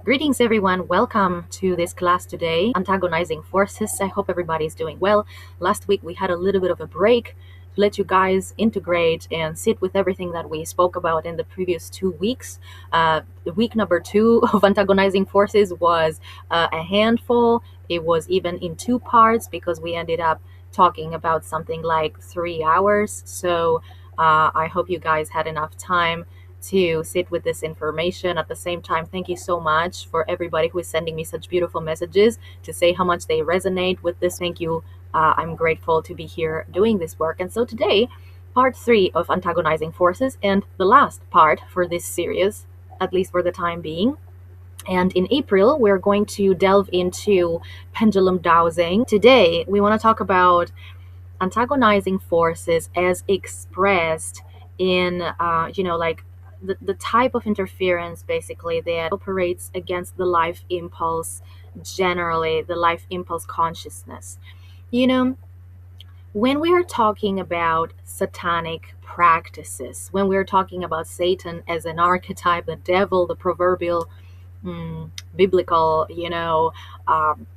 Greetings, everyone. Welcome to this class today, Antagonizing Forces. I hope everybody's doing well. Last week, we had a little bit of a break to let you guys integrate and sit with everything that we spoke about in the previous 2 weeks. Week number 2 of Antagonizing Forces was a handful. It was even in 2 parts because we ended up talking about something like 3 hours. So I hope you guys had enough time to sit with this information. At the same time, thank you so much for everybody who is sending me such beautiful messages to say how much they resonate with this. Thank you. I'm grateful to be here doing this work. And so today, part 3 of Antagonizing Forces, and the last part for this series, at least for the time being. And in April, we're going to delve into pendulum dowsing. Today, we want to talk about antagonizing forces as expressed in, like the type of interference basically that operates against the life impulse, generally, the life impulse consciousness. You know, when we are talking about satanic practices, when we're talking about Satan as an archetype, the devil, the proverbial biblical,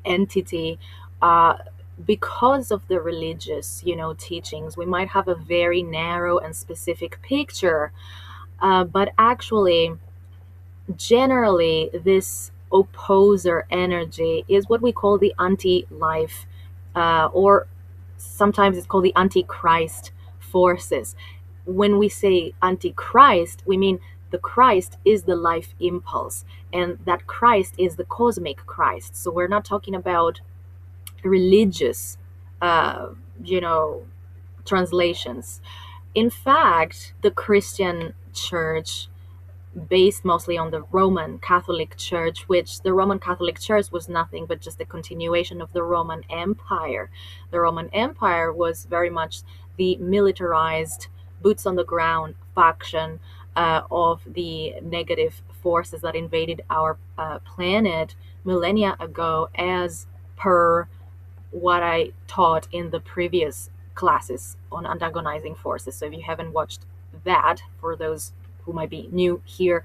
entity, uh, because of the religious, teachings, we might have a very narrow and specific picture. But actually, generally, this opposer energy is what we call the anti-life, or sometimes it's called the antichrist forces. When we say antichrist, we mean the Christ is the life impulse, and that Christ is the cosmic Christ. So we're not talking about religious, uh, translations. In fact, the Christian church, based mostly on the Roman Catholic Church, which the Roman Catholic Church was nothing but just a continuation of the Roman Empire. The Roman Empire was very much the militarized, boots on the ground faction of the negative forces that invaded our planet millennia ago, as per what I taught in the previous classes on antagonizing forces. So if you haven't watched that, for those who might be new here,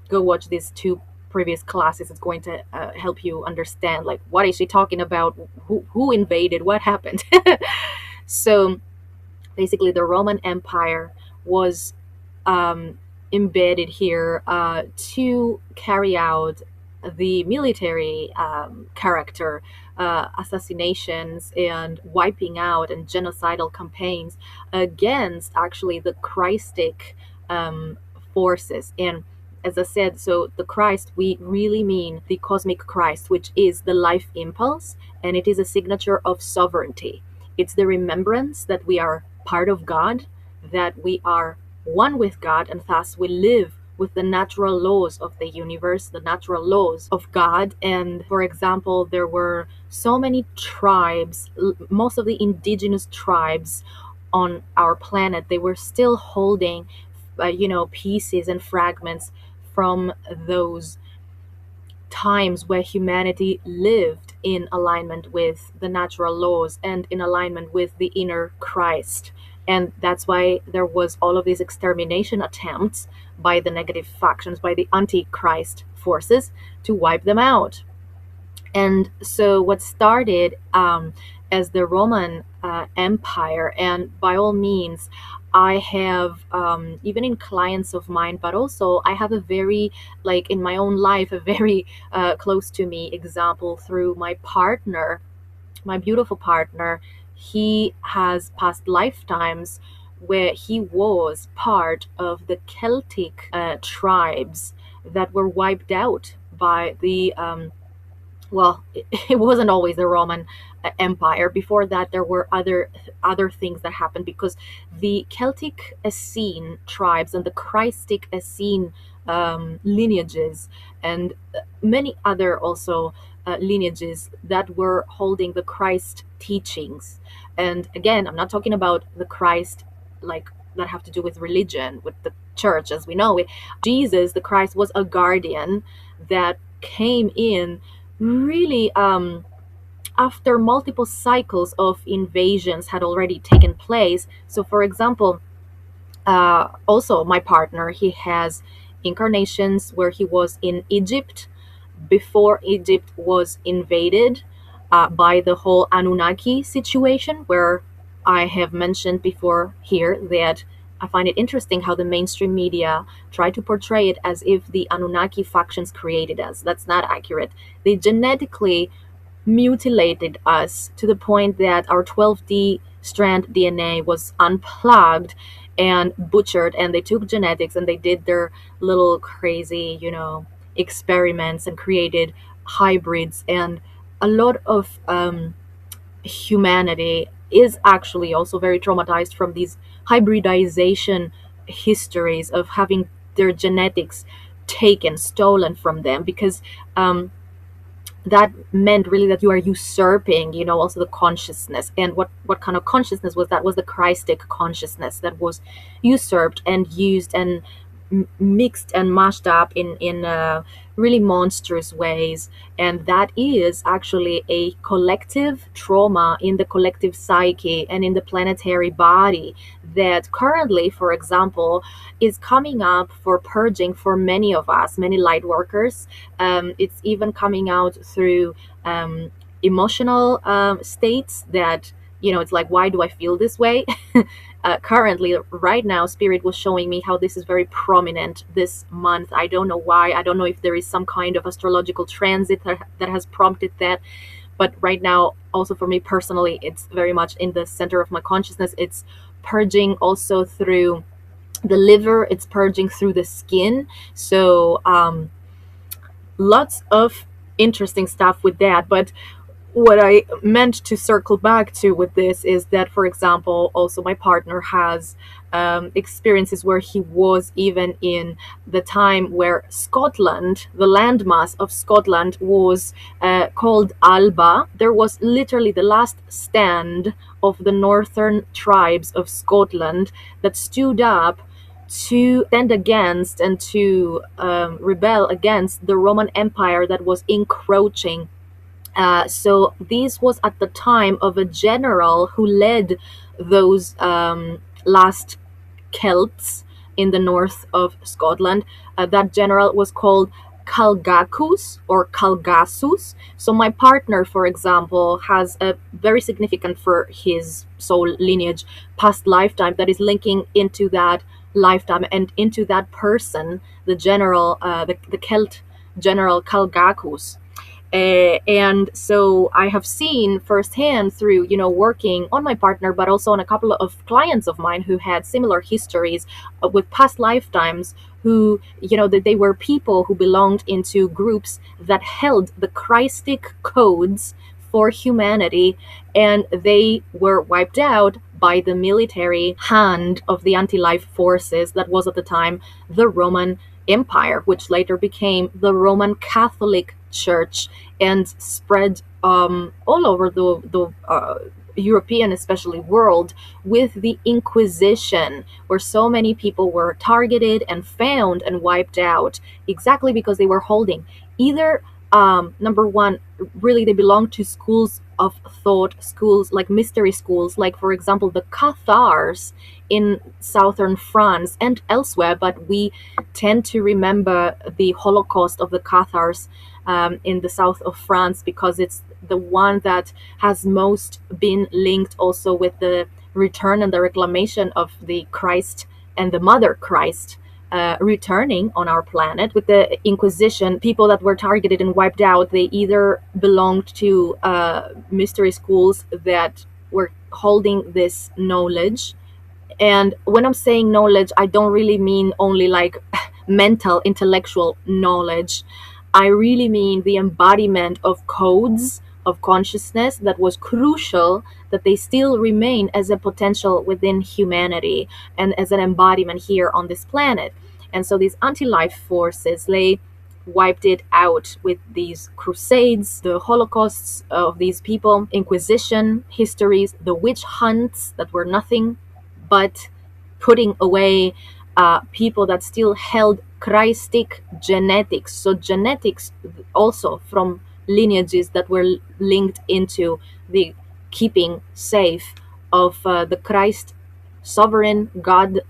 go watch these 2 previous classes. It's going to help you understand, like, what is she talking about, who invaded, what happened. So basically the Roman Empire was embedded here to carry out the military character, assassinations and wiping out and genocidal campaigns against actually the Christic forces. And as I said, so the Christ, we really mean the cosmic Christ, which is the life impulse, and it is a signature of sovereignty. It's the remembrance that we are part of God, that we are one with God, and thus we live with the natural laws of the universe, the natural laws of God. And for example, there were so many tribes, most of the indigenous tribes on our planet, they were still holding, pieces and fragments from those times where humanity lived in alignment with the natural laws and in alignment with the inner Christ. And that's why there was all of these extermination attempts by the negative factions, by the antichrist forces, to wipe them out. And so what started as the Roman Empire, and by all means, I have, even in clients of mine, but also I have a very, like in my own life, a very close to me example through my partner, my beautiful partner. He has past lifetimes where he was part of the Celtic tribes that were wiped out by the it wasn't always the Roman Empire. Before that, there were other things that happened, because the Celtic Essene tribes and the Christic Essene lineages, and many other also lineages that were holding the Christ teachings. And again, I'm not talking about the Christ like that have to do with religion, with the church as we know it. Jesus, the Christ, was a guardian that came in really after multiple cycles of invasions had already taken place. So for example, also my partner, he has incarnations where he was in Egypt before Egypt was invaded by the whole Anunnaki situation, where I have mentioned before here that I find it interesting how the mainstream media try to portray it as if the Anunnaki factions created us. That's not accurate. They genetically mutilated us to the point that our 12D strand DNA was unplugged and butchered, and they took genetics and they did their little crazy, experiments and created hybrids. And a lot of humanity is actually also very traumatized from these hybridization histories of having their genetics taken, stolen from them, because that meant really that you are usurping, also the consciousness. And what kind of consciousness was that? Was the Christic consciousness that was usurped and used and mixed and mashed up in really monstrous ways. And that is actually a collective trauma in the collective psyche and in the planetary body that currently, for example, is coming up for purging for many of us, many light workers. It's even coming out through emotional states that, it's like, why do I feel this way? Currently, right now, Spirit was showing me how this is very prominent this month. I don't know why. I don't know if there is some kind of astrological transit that has prompted that. But right now, also for me personally, it's very much in the center of my consciousness. It's purging also through the liver, it's purging through the skin. So lots of interesting stuff with that. But what I meant to circle back to with this is that, for example, also my partner has experiences where he was even in the time where Scotland, the landmass of Scotland, was called Alba. There was literally the last stand of the northern tribes of Scotland that stood up to stand against and to rebel against the Roman Empire that was encroaching. So this was at the time of a general who led those last Celts in the north of Scotland. That general was called Calgacus or Calgasus. So my partner, for example, has a very significant for his soul lineage past lifetime that is linking into that lifetime and into that person, the general, the Celt general Calgacus. And so I have seen firsthand through, working on my partner, but also on a couple of clients of mine who had similar histories with past lifetimes, who, that they were people who belonged into groups that held the Christic codes for humanity, and they were wiped out by the military hand of the anti-life forces that was at the time the Roman Empire, which later became the Roman Catholic Church and spread all over the European, especially world, with the Inquisition, where so many people were targeted and found and wiped out exactly because they were holding either number one, really they belong to schools of thought, schools like mystery schools, like for example the Cathars in southern France and elsewhere, but we tend to remember the Holocaust of the Cathars in the south of France because it's the one that has most been linked also with the return and the reclamation of the Christ and the Mother Christ returning on our planet. With the Inquisition, people that were targeted and wiped out, they either belonged to mystery schools that were holding this knowledge. And when I'm saying knowledge, I don't really mean only like mental, intellectual knowledge. I really mean the embodiment of codes of consciousness that was crucial, that they still remain as a potential within humanity and as an embodiment here on this planet. And so these anti-life forces, they wiped it out with these crusades, the holocausts of these people, Inquisition histories, the witch hunts that were nothing but putting away people that still held Christic genetics. So genetics also from lineages that were linked into the keeping safe of the Christ sovereign God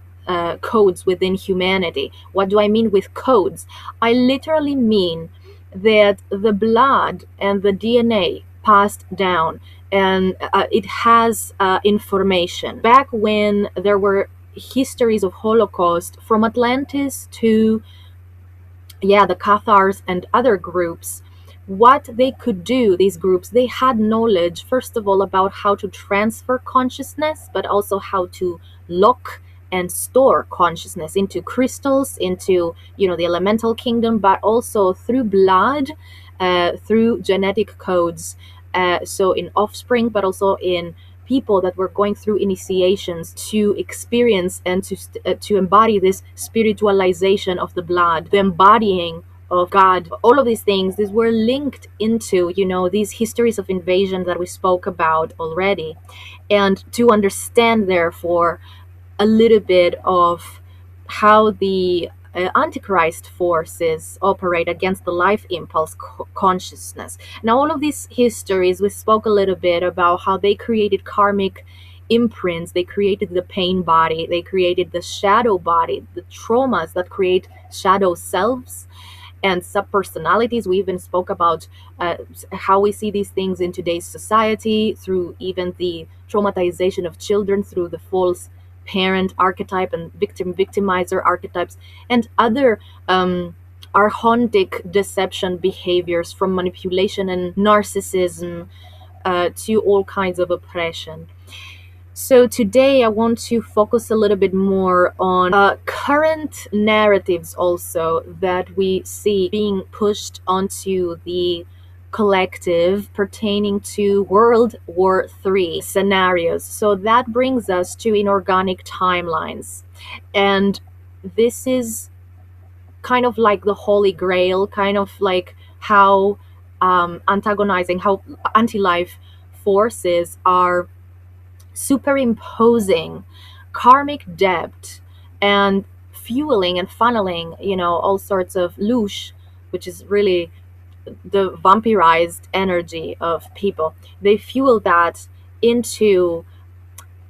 codes within humanity. What do I mean with codes? I literally mean that the blood and the DNA passed down, and it has information. Back when there were histories of Holocaust from Atlantis to the Cathars and other groups, what they could do, these groups, they had knowledge, first of all, about how to transfer consciousness, but also how to lock and store consciousness into crystals, into, the elemental kingdom, but also through blood, through genetic codes. So in offspring, but also in people that were going through initiations to experience and to embody this spiritualization of the blood, the embodying of God. All of these things, these were linked into, these histories of invasion that we spoke about already. And to understand, therefore, a little bit of how the antichrist forces operate against the life impulse consciousness. Now, all of these histories, we spoke a little bit about how they created karmic imprints, they created the pain body, they created the shadow body, the traumas that create shadow selves and subpersonalities. We even spoke about how we see these things in today's society through even the traumatization of children through the false parent archetype and victimizer archetypes, and other archontic deception behaviors, from manipulation and narcissism to all kinds of oppression. So today I want to focus a little bit more on current narratives also that we see being pushed onto the collective pertaining to World War III scenarios. So that brings us to inorganic timelines. And this is kind of like the holy grail, kind of like how antagonizing, how anti-life forces are superimposing karmic debt and fueling and funneling, all sorts of loosh, which is really the vampirized energy of people. They fuel that into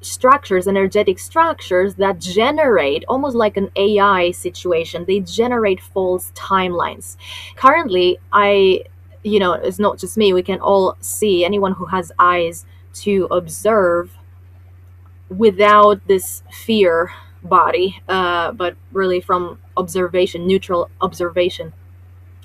structures, energetic structures that generate almost like an AI situation. They generate false timelines. Currently, it's not just me, we can all see, anyone who has eyes to observe without this fear body, but really from observation, neutral observation,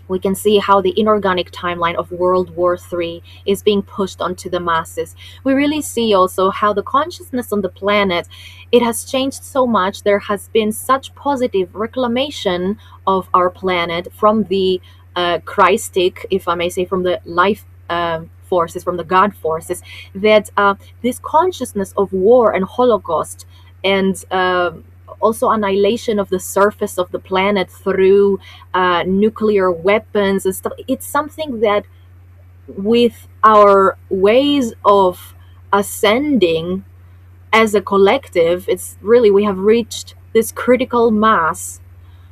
we can see how the inorganic timeline of World War III is being pushed onto the masses. We really see also how the consciousness on the planet, it has changed so much. There has been such positive reclamation of our planet from the Christic, if I may say, from the life forces, from the God forces, that this consciousness of war and Holocaust and also annihilation of the surface of the planet through nuclear weapons and stuff, it's something that with our ways of ascending as a collective, it's really, we have reached this critical mass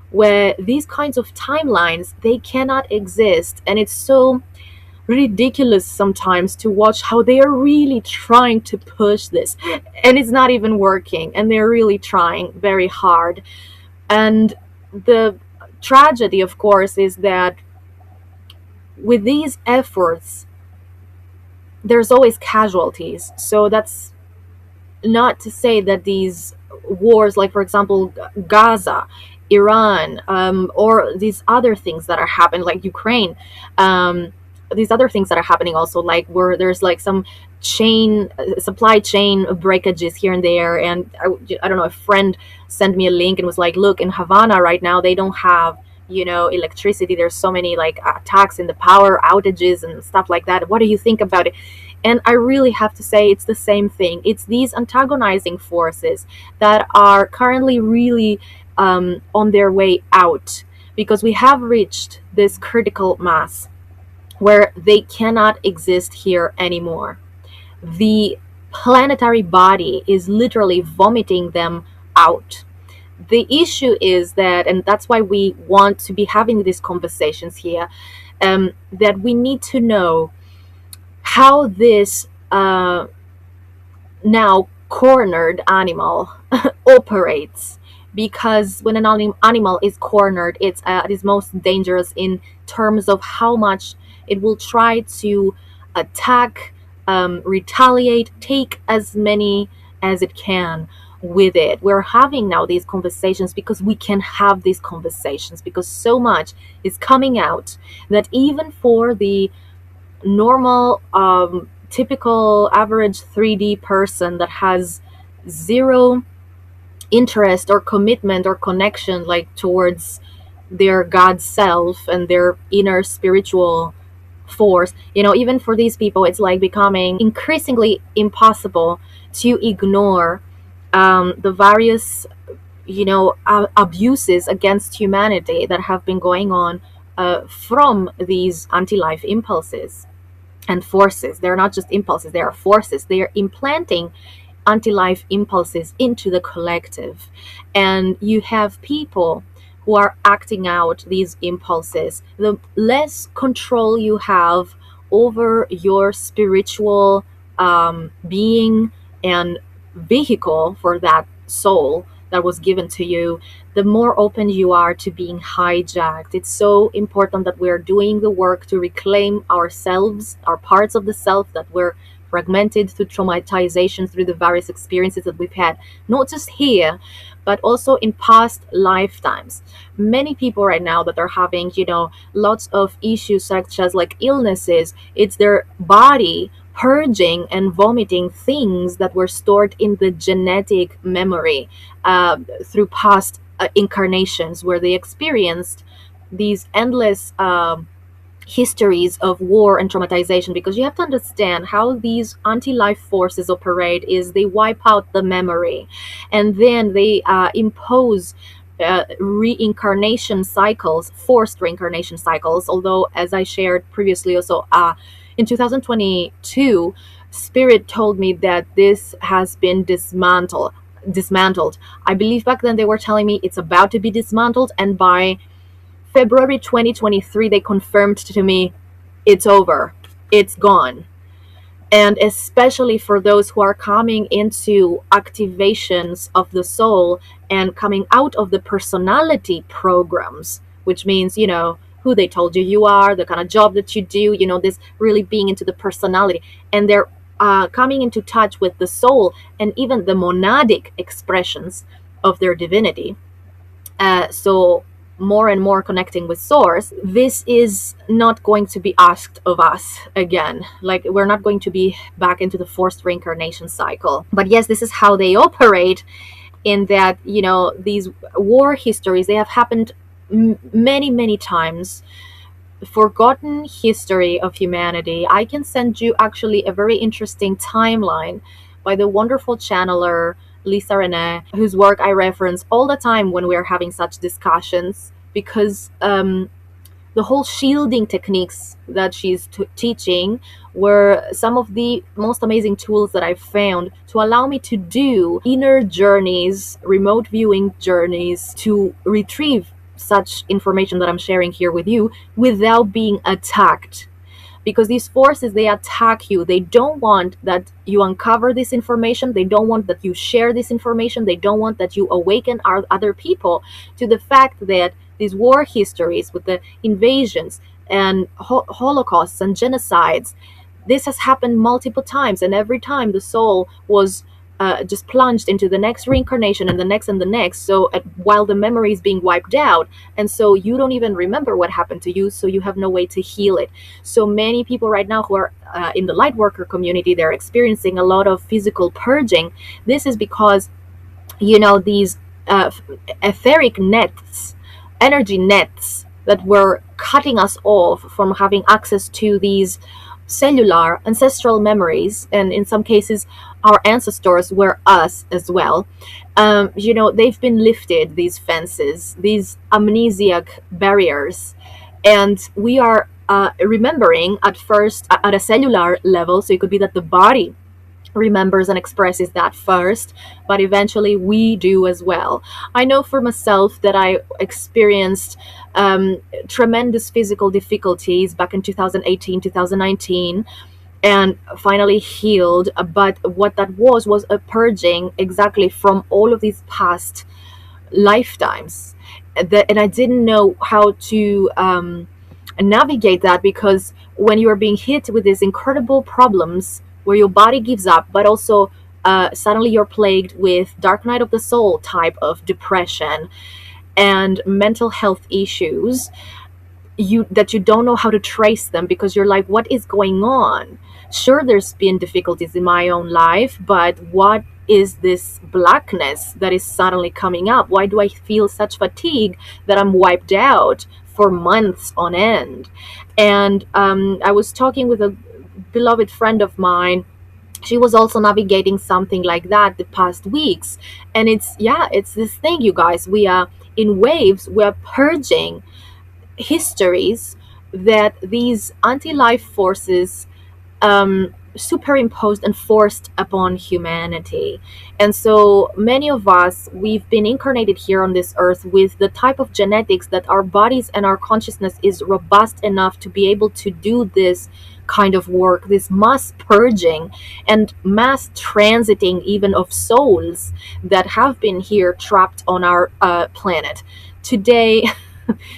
where these kinds of timelines, they cannot exist. And it's so ridiculous sometimes to watch how they are really trying to push this, and it's not even working, and they're really trying very hard. And the tragedy, of course, is that with these efforts there's always casualties. So that's not to say that these wars, like for example Gaza, Iran, or these other things that are happening, like Ukraine, these other things that are happening also, like where there's like some supply chain breakages here and there. And I don't know, a friend sent me a link and was like, look, in Havana right now they don't have electricity. There's so many like attacks in the power outages and stuff like that. What do you think about it? And I really have to say it's the same thing. It's these antagonizing forces that are currently really on their way out, because we have reached this critical mass where they cannot exist here anymore. The planetary body is literally vomiting them out. The issue is that, and that's why we want to be having these conversations here, that we need to know how this now cornered animal operates. because when an animal is cornered, it's at its most dangerous in terms of how much it will try to attack, retaliate, take as many as it can with it. We're having now these conversations because we can have these conversations, because so much is coming out that even for the normal, typical average 3D person that has zero interest or commitment or connection like towards their God self and their inner spiritual force, even for these people, it's like becoming increasingly impossible to ignore the various abuses against humanity that have been going on from these anti-life impulses and forces. They're not just impulses, they are forces. They are implanting anti-life impulses into the collective, and you have people who are acting out these impulses. The less control you have over your spiritual being and vehicle for that soul that was given to you, the more open you are to being hijacked. It's so important that we're doing the work to reclaim ourselves, our parts of the self that were fragmented through traumatization, through the various experiences that we've had, not just here, but also in past lifetimes. Many people right now that are having, lots of issues such as like illnesses, it's their body purging and vomiting things that were stored in the genetic memory through past incarnations where they experienced these endless histories of war and traumatization. Because you have to understand how these anti-life forces operate is they wipe out the memory, and then they impose reincarnation cycles, forced reincarnation cycles. Although, as I shared previously also, in 2022, Spirit told me that this has been dismantled. I believe back then they were telling me it's about to be dismantled, and by February 2023 they confirmed to me it's over, it's gone. And especially for those who are coming into activations of the soul and coming out of the personality programs, which means, who they told you are, the kind of job that you do, this really being into the personality, and they're coming into touch with the soul and even the monadic expressions of their divinity. So more and more connecting with source, this is not going to be asked of us again. Like, we're not going to be back into the forced reincarnation cycle. But yes, this is how they operate, in that, these war histories, they have happened many times. Forgotten history of humanity. I can send you actually a very interesting timeline by the wonderful channeler Lisa Renee, whose work I reference all the time when we're having such discussions, because the whole shielding techniques that she's teaching were some of the most amazing tools that I've found to allow me to do inner journeys, remote viewing journeys, to retrieve such information that I'm sharing here with you without being attacked. Because these forces, they attack you. They don't want that you uncover this information. They don't want that you share this information. They don't want that you awaken other people to the fact that these war histories with the invasions and holocausts and genocides, this has happened multiple times, and every time the soul was just plunged into the next reincarnation and the next and the next. So while the memory is being wiped out, and so you don't even remember what happened to you, so you have no way to heal it. So many people right now who are in the light worker community, they're experiencing a lot of physical purging. This is because, these etheric nets, energy nets that were cutting us off from having access to these cellular ancestral memories, and in some cases our ancestors were us as well. They've been lifted, these fences, these amnesiac barriers, and we are remembering at first at a cellular level. So it could be that the body remembers and expresses that first, but eventually we do as well. I know for myself that I experienced tremendous physical difficulties back in 2018, 2019, and finally healed. But what that was a purging exactly from all of these past lifetimes. And I didn't know how to navigate that, because when you are being hit with these incredible problems where your body gives up, but also suddenly you're plagued with dark night of the soul type of depression and mental health issues, you don't know how to trace them, because you're like, what is going on? Sure, there's been difficulties in my own life, but what is this blackness that is suddenly coming up? Why do I feel such fatigue that I'm wiped out for months on end? And I was talking with a beloved friend of mine. She was also navigating something like that the past weeks. And it's this thing, you guys. We are in waves, we're purging histories that these anti-life forces superimposed and forced upon humanity. And so many of us, we've been incarnated here on this earth with the type of genetics that our bodies and our consciousness is robust enough to be able to do this kind of work, this mass purging and mass transiting even of souls that have been here trapped on our planet today.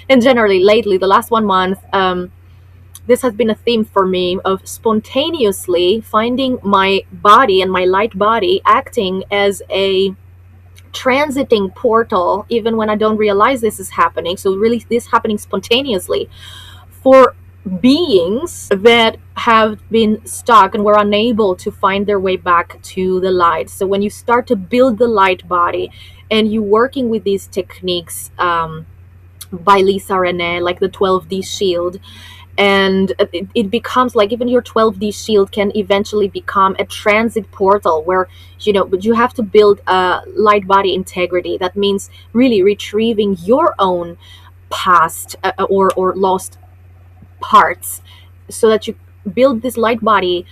And generally lately, the last 1 month, this has been a theme for me of spontaneously finding my body and my light body acting as a transiting portal, even when I don't realize this is happening. So really, this happening spontaneously for beings that have been stuck and were unable to find their way back to the light. So when you start to build the light body and you working with these techniques, by Lisa Renee, like the 12D shield, and it becomes like even your 12D shield can eventually become a transit portal where, but you have to build a light body integrity. That means really retrieving your own past or lost parts, so that you build this light body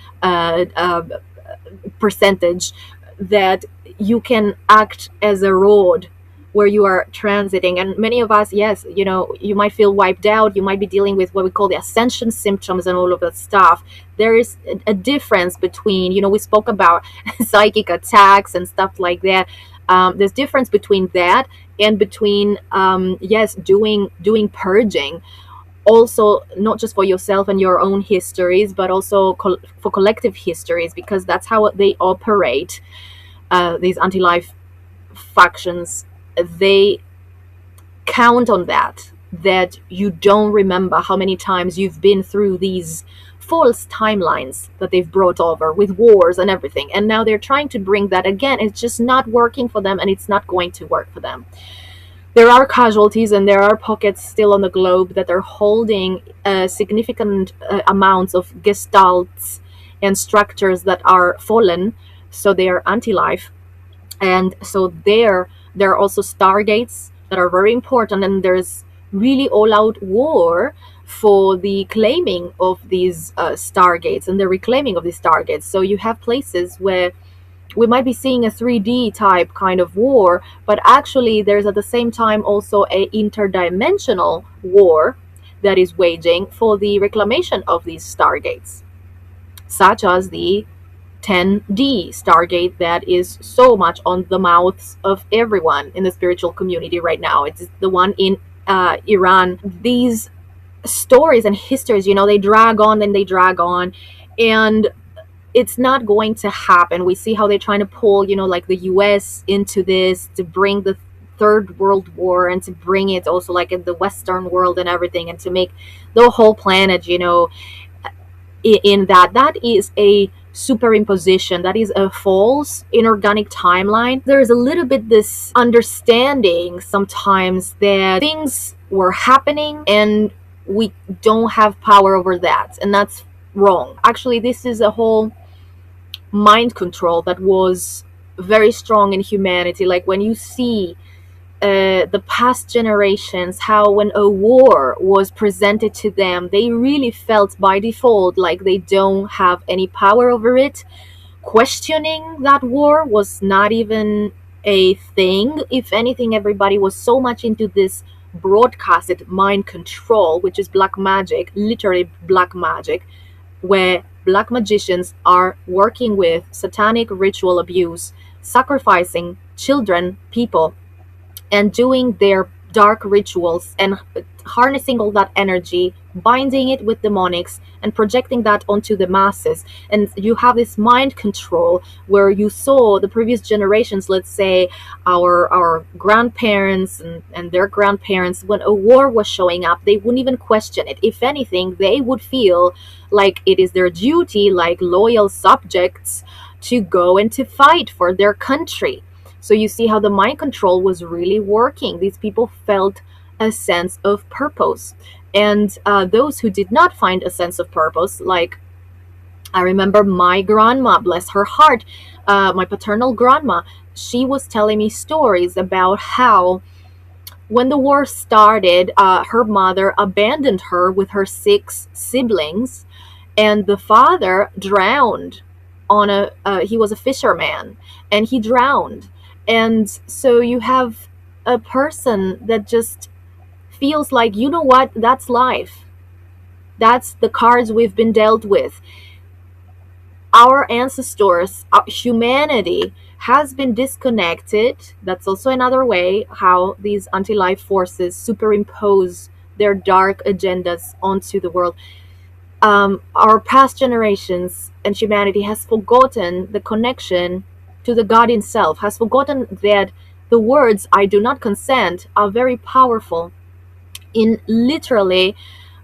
percentage that you can act as a road where you are transiting. And many of us, yes, you might feel wiped out, you might be dealing with what we call the ascension symptoms and all of that stuff. There is a difference between, we spoke about psychic attacks and stuff like that. There's difference between that and between yes, doing purging, also not just for yourself and your own histories, but also for collective histories, because that's how they operate. These anti-life factions, they count on that you don't remember how many times you've been through these false timelines that they've brought over with wars and everything, and now they're trying to bring that again. It's just not working for them, and it's not going to work for them. There are casualties, and there are pockets still on the globe that are holding significant amounts of gestalts and structures that are fallen, so they are anti-life. And so there are also stargates that are very important, and there's really all-out war for the claiming of these stargates and the reclaiming of these stargates. So you have places where we might be seeing a 3D type kind of war, but actually there's at the same time also a interdimensional war that is waging for the reclamation of these stargates, such as the 10D Stargate that is so much on the mouths of everyone in the spiritual community right now. It's the one in Iran. These stories and histories, they drag on and they drag on, and it's not going to happen. We see how they're trying to pull, like the US into this to bring the Third World War and to bring it also like in the Western world and everything, and to make the whole planet, in that is a superimposition, that is a false inorganic timeline. There is a little bit this understanding sometimes that things were happening and we don't have power over that, and that's wrong. Actually, this is a whole mind control that was very strong in humanity. Like when you see the past generations, how when a war was presented to them, they really felt by default like they don't have any power over it. Questioning that war was not even a thing. If anything, everybody was so much into this broadcasted mind control, which is black magic, literally black magic, where black magicians are working with satanic ritual abuse, sacrificing children, people, and doing their dark rituals and harnessing all that energy, binding it with demonics and projecting that onto the masses. And you have this mind control where you saw the previous generations, let's say our grandparents and their grandparents, when a war was showing up, they wouldn't even question it. If anything, they would feel like it is their duty, like loyal subjects, to go and to fight for their country. So you see how the mind control was really working. These people felt a sense of purpose. And those who did not find a sense of purpose, like I remember my grandma, bless her heart, my paternal grandma, she was telling me stories about how when the war started, her mother abandoned her with her 6 siblings, and the father drowned on he was a fisherman, and he drowned. And so you have a person that just feels like, you know what, that's life. That's the cards we've been dealt with. Our ancestors, humanity has been disconnected. That's also another way how these anti-life forces superimpose their dark agendas onto the world. Our past generations and humanity has forgotten the connection to the God himself, has forgotten that the words "I do not consent" are very powerful in literally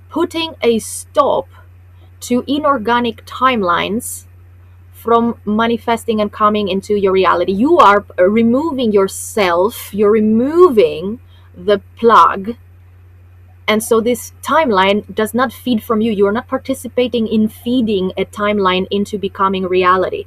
putting a stop to inorganic timelines from manifesting and coming into your reality. You are removing yourself, you're removing the plug. And so this timeline does not feed from you. You are not participating in feeding a timeline into becoming reality.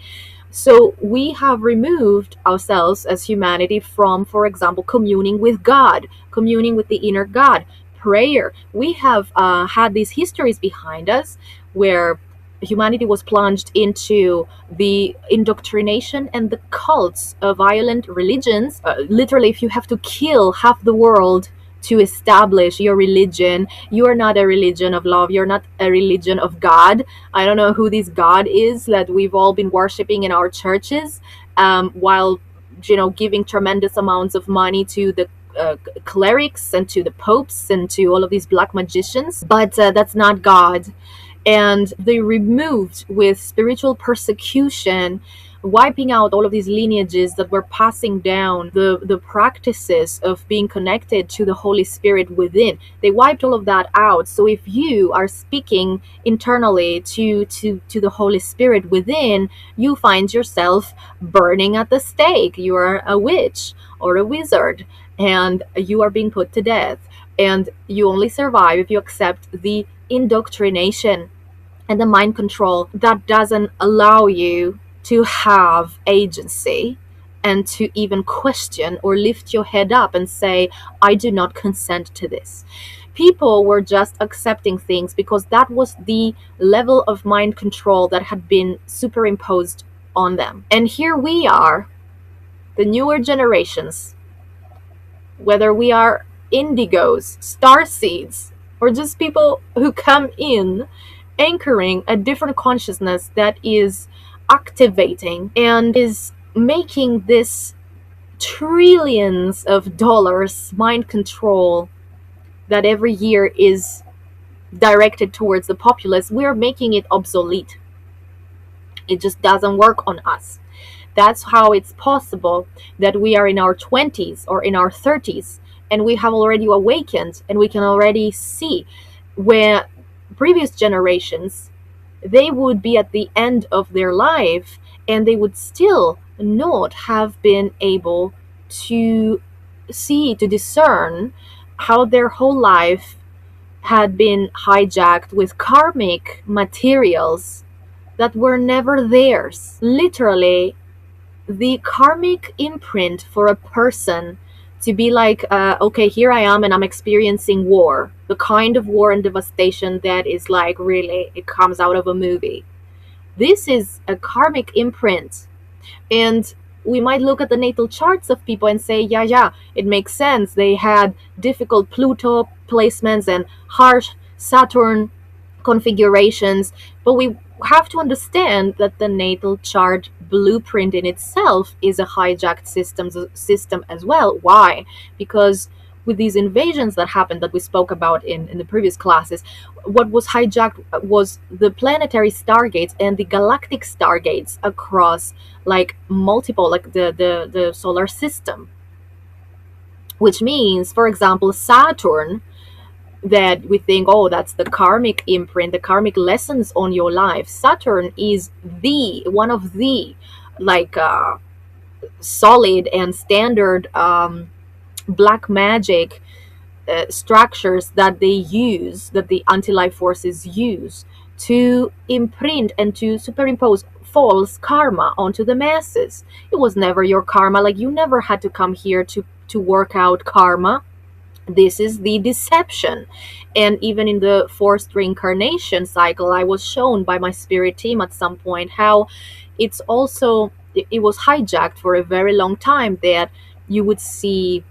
So we have removed ourselves as humanity from, for example, communing with God, communing with the inner God, prayer. We have had these histories behind us where humanity was plunged into the indoctrination and the cults of violent religions. Literally, if you have to kill half the world to establish your religion, you are not a religion of love, you're not a religion of God. I don't know who this God is that we've all been worshiping in our churches, while giving tremendous amounts of money to the clerics and to the popes and to all of these black magicians, but that's not God. And they removed with spiritual persecution, wiping out all of these lineages that were passing down the practices of being connected to the Holy Spirit within. They wiped all of that out. So if you are speaking internally to the Holy Spirit within, you find yourself burning at the stake. You are a witch or a wizard, and you are being put to death. And you only survive if you accept the indoctrination and the mind control that doesn't allow you to have agency and to even question or lift your head up and say, I do not consent to this. People were just accepting things because that was the level of mind control that had been superimposed on them. And here we are, the newer generations, whether we are indigos, starseeds, or just people who come in anchoring a different consciousness that is activating and is making this trillions of dollars mind control that every year is directed towards the populace, we're making it obsolete. It just doesn't work on us. That's how it's possible that we are in our 20s or in our 30s and we have already awakened and we can already see where previous generations, they would be at the end of their life and they would still not have been able to see, to discern how their whole life had been hijacked with karmic materials that were never theirs. Literally, the karmic imprint for a person to be like, okay, here I am and I'm experiencing war, the kind of war and devastation that is like, really, it comes out of a movie. This is a karmic imprint. And we might look at the natal charts of people and say, yeah, it makes sense. They had difficult Pluto placements and harsh Saturn configurations. But we have to understand that the natal chart blueprint in itself is a hijacked system as well. Why? Because with these invasions that happened that we spoke about in the previous classes, what was hijacked was the planetary stargates and the galactic stargates across like multiple, like the solar system. Which means, for example, Saturn, that we think, oh, that's the karmic imprint, the karmic lessons on your life. Saturn is one of the like solid and standard black magic structures that the anti-life forces use to imprint and to superimpose false karma onto the masses. It was never your karma. Like, you never had to come here to work out karma. This is the deception. And even in the forced reincarnation cycle, I was shown by my spirit team at some point how it was hijacked for a very long time, that you would see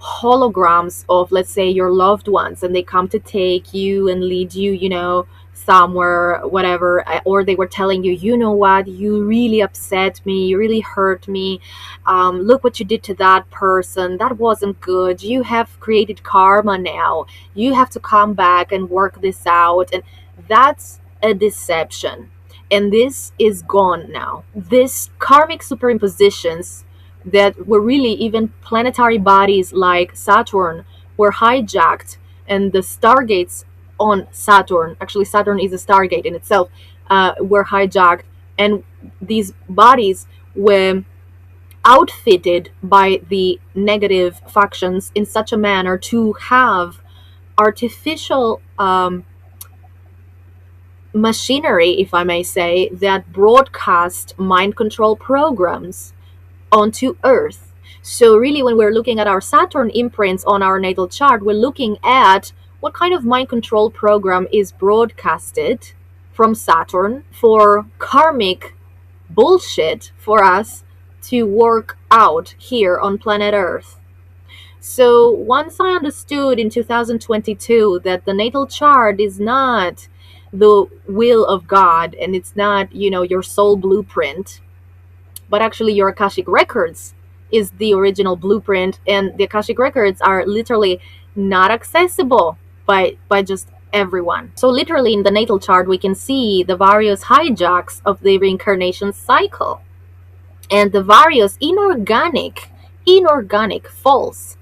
holograms of, let's say, your loved ones, and they come to take you and lead you, somewhere, whatever, or they were telling you, you know what, you really upset me, you really hurt me, look what you did to that person, that wasn't good, you have created karma now, you have to come back and work this out. And that's a deception, and this is gone now. This karmic superimpositions that were really, even planetary bodies like Saturn were hijacked, and the stargates on Saturn, actually Saturn is a stargate in itself, were hijacked, and these bodies were outfitted by the negative factions in such a manner to have artificial machinery, if I may say, that broadcast mind control programs onto Earth. So really, when we're looking at our Saturn imprints on our natal chart, we're looking at what kind of mind control program is broadcasted from Saturn for karmic bullshit for us to work out here on planet Earth. So once I understood in 2022 that the natal chart is not the will of God, and it's not, your soul blueprint, but actually your Akashic records is the original blueprint, and the Akashic records are literally not accessible by just everyone. So literally in the natal chart, we can see the various hijacks of the reincarnation cycle and the various inorganic faults.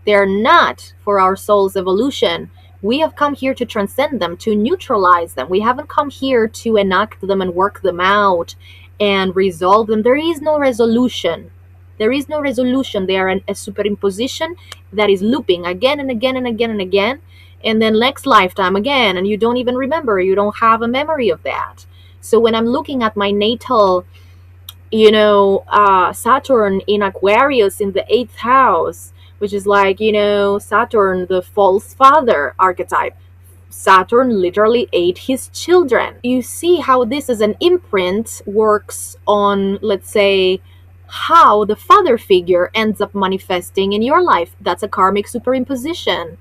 They're not for our soul's evolution. We have come here to transcend them, to neutralize them. We haven't come here to enact them and work them out and resolve them. There is no resolution. There is no resolution. They are a superimposition that is looping again and again and again and again. And then next lifetime again, and you don't even remember. You don't have a memory of that. So when I'm looking at my natal, Saturn in Aquarius in the 8th house, which is like, Saturn, the false father archetype. Saturn literally ate his children. You see how this as an imprint works on, let's say, how the father figure ends up manifesting in your life. That's a karmic superimposition.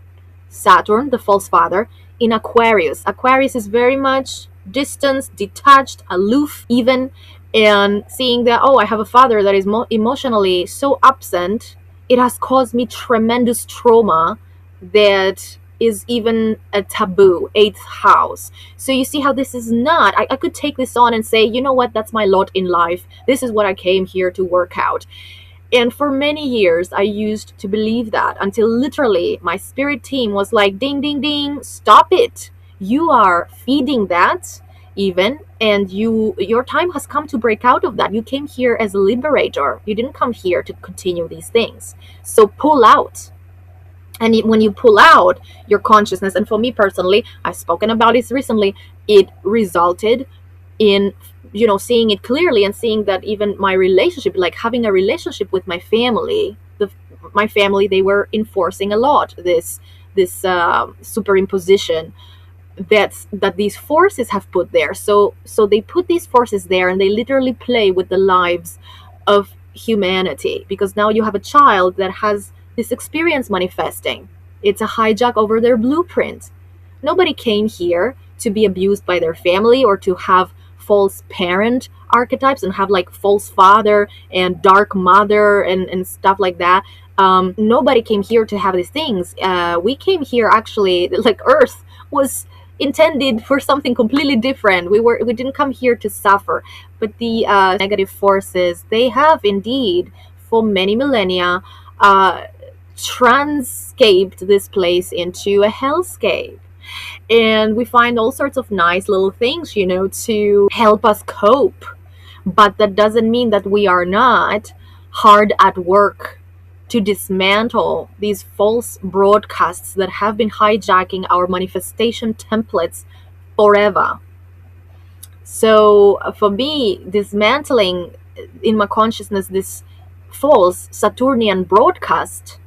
Saturn, the false father, in Aquarius. Aquarius is very much distanced, detached, aloof even, and seeing that, I have a father that is emotionally so absent, it has caused me tremendous trauma that is even a taboo. 8th house. So you see how this is not, I could take this on and say, you know what, that's my lot in life. This is what I came here to work out. And for many years, I used to believe that, until literally my spirit team was like, ding, ding, ding, stop it. You are feeding that even, and your time has come to break out of that. You came here as a liberator. You didn't come here to continue these things. So pull out. And when you pull out your consciousness, and for me personally, I've spoken about this recently, it resulted in seeing it clearly, and seeing that even my relationship, like having a relationship with my family, my family, they were enforcing a lot this superimposition that these forces have put there. So they put these forces there, and they literally play with the lives of humanity, because now you have a child that has this experience manifesting. It's a hijack over their blueprint. Nobody came here to be abused by their family or to have false parent archetypes and have like false father and dark mother and stuff like that. Nobody came here to have these things. We came here actually, like Earth was intended for something completely different. We didn't come here to suffer. But the negative forces, they have indeed for many millennia transcaped this place into a hellscape. And we find all sorts of nice little things, to help us cope. But that doesn't mean that we are not hard at work to dismantle these false broadcasts that have been hijacking our manifestation templates forever. So for me, dismantling in my consciousness this false Saturnian broadcast,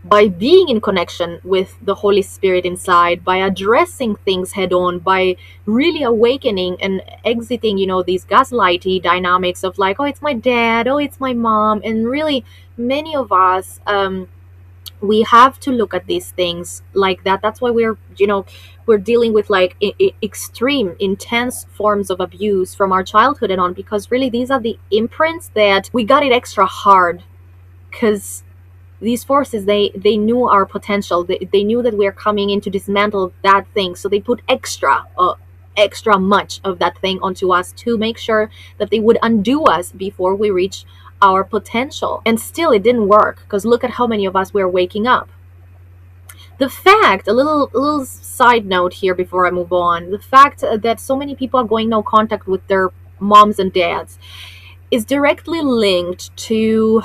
by being in connection with the Holy Spirit inside, by addressing things head on, by really awakening and exiting, these gaslighty dynamics of like, oh, it's my dad, oh, it's my mom. And really, many of us, we have to look at these things like that. That's why we're dealing with like extreme, intense forms of abuse from our childhood and on, because really these are the imprints that we got it extra hard, because these forces, they knew our potential. They knew that we're coming in to dismantle that thing. So they put extra much of that thing onto us to make sure that they would undo us before we reach our potential. And still it didn't work, because look at how many of us we're waking up. The fact, a little side note here before I move on, the fact that so many people are going no contact with their moms and dads is directly linked to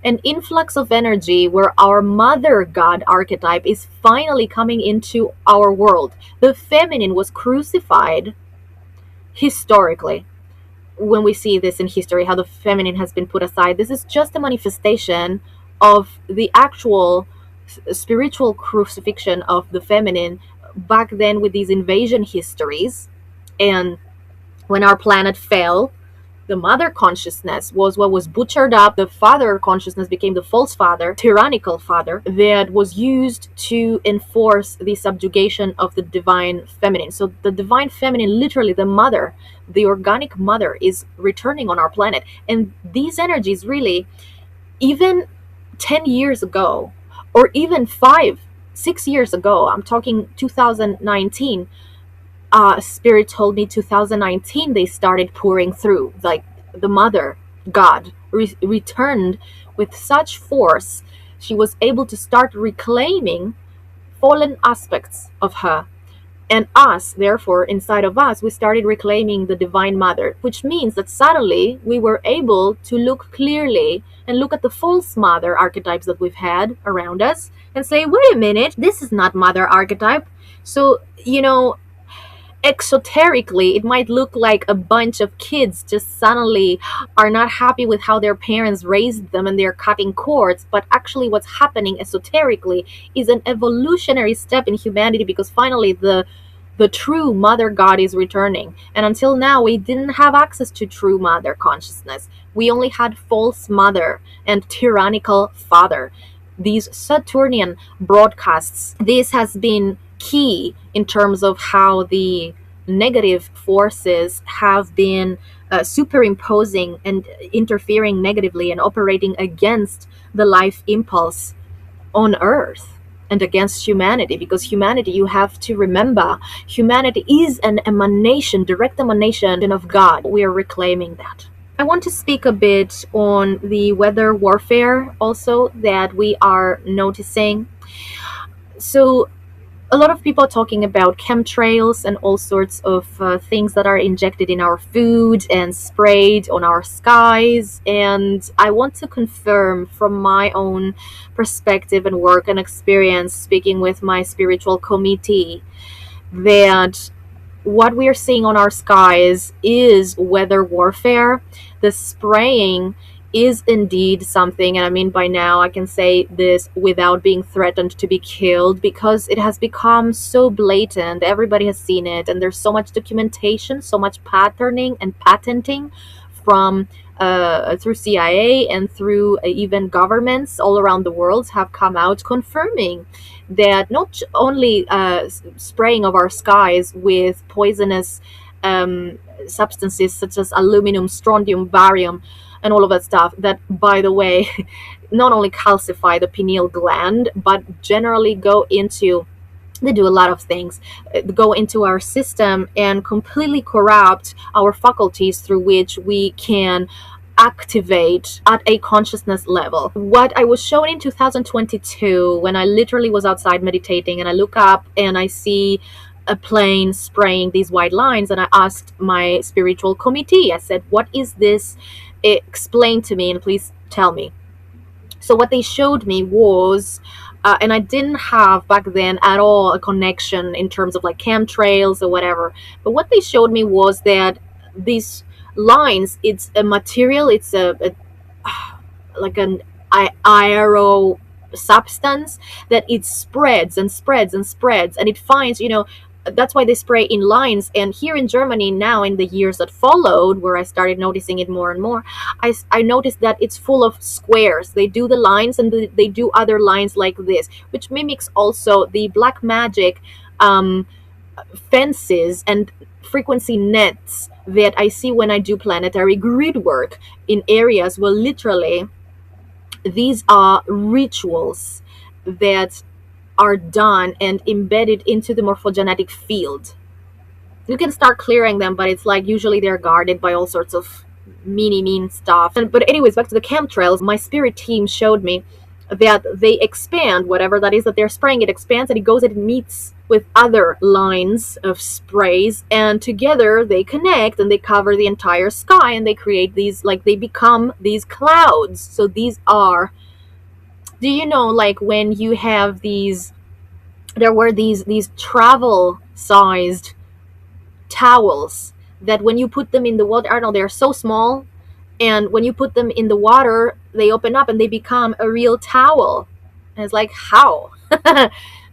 an influx of energy where our mother god archetype is finally coming into our world. The feminine was crucified historically. When we see this in history, how the feminine has been put aside, this is just a manifestation of the actual spiritual crucifixion of the feminine back then with these invasion histories. And when our planet fell, the mother consciousness was what was butchered up. The father consciousness became the false father, tyrannical father, that was used to enforce the subjugation of the divine feminine. So the divine feminine, literally the mother, the organic mother, is returning on our planet. And these energies really, even 10 years ago, or even 5-6 years ago, I'm talking 2019, Spirit told me 2019 they started pouring through, like the mother god returned with such force. She was able to start reclaiming fallen aspects of her, and us, therefore, inside of us, we started reclaiming the divine mother, which means that suddenly we were able to look clearly and look at the false mother archetypes that we've had around us and say, wait a minute, this is not mother archetype. So exoterically, it might look like a bunch of kids just suddenly are not happy with how their parents raised them and they're cutting cords. But actually what's happening esoterically is an evolutionary step in humanity, because finally the true mother god is returning. And until now, we didn't have access to true mother consciousness. We only had false mother and tyrannical father. These Saturnian broadcasts, this has been key in terms of how the negative forces have been superimposing and interfering negatively and operating against the life impulse on Earth and against humanity. Because humanity, you have to remember, humanity is an emanation, direct emanation of God. We are reclaiming that. I want to speak a bit on the weather warfare also that we are noticing. So a lot of people are talking about chemtrails and all sorts of things that are injected in our food and sprayed on our skies. And I want to confirm from my own perspective and work and experience, speaking with my spiritual committee, that what we are seeing on our skies is weather warfare. The spraying is indeed something, and I mean, by now I can say this without being threatened to be killed, because it has become so blatant. Everybody has seen it, and there's so much documentation, so much patterning and patenting from through CIA and through even governments all around the world have come out confirming that not only spraying of our skies with poisonous um, substances such as aluminum, strontium, barium, and all of that stuff, that, by the way, not only calcify the pineal gland, but generally go into, they do a lot of things, go into our system and completely corrupt our faculties through which we can activate at a consciousness level. What I was shown in 2022, when I literally was outside meditating and I look up and I see a plane spraying these white lines, and I asked my spiritual committee, I said, what is this? Explain to me and please tell me. So what they showed me was, and I didn't have back then at all a connection in terms of like chemtrails or whatever, but what they showed me was that these lines, it's a material, it's a like an aero substance that it spreads and spreads and spreads, and it finds, that's why they spray in lines. And here in Germany now, in the years that followed, where I started noticing it more and more, I noticed that it's full of squares. They do the lines and they do other lines like this, which mimics also the black magic fences and frequency nets that I see when I do planetary grid work in areas where literally these are rituals that are done and embedded into the morphogenetic field. You can start clearing them, but it's like usually they're guarded by all sorts of mean stuff. But anyways, back to the chemtrails, my spirit team showed me that they expand, whatever that is that they're spraying, it expands and it goes and it meets with other lines of sprays, and together they connect and they cover the entire sky, and they create these, like, they become these clouds. So these are, do you know, like when you have these, there were these travel sized towels that when you put them in the water, I don't know, they're so small, and when you put them in the water they open up and they become a real towel. And it's like, how?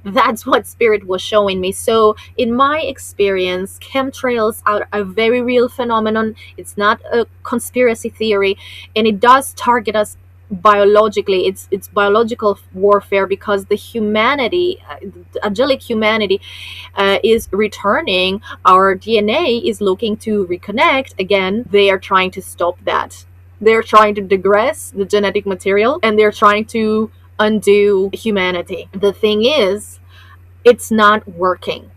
That's what spirit was showing me. So in my experience, chemtrails are a very real phenomenon. It's not a conspiracy theory, and it does target us biologically. It's biological warfare, because the humanity, angelic humanity, is returning. Our DNA is looking to reconnect again. They are trying to stop that. They're trying to digress the genetic material, and they're trying to undo humanity. The thing is, it's not working,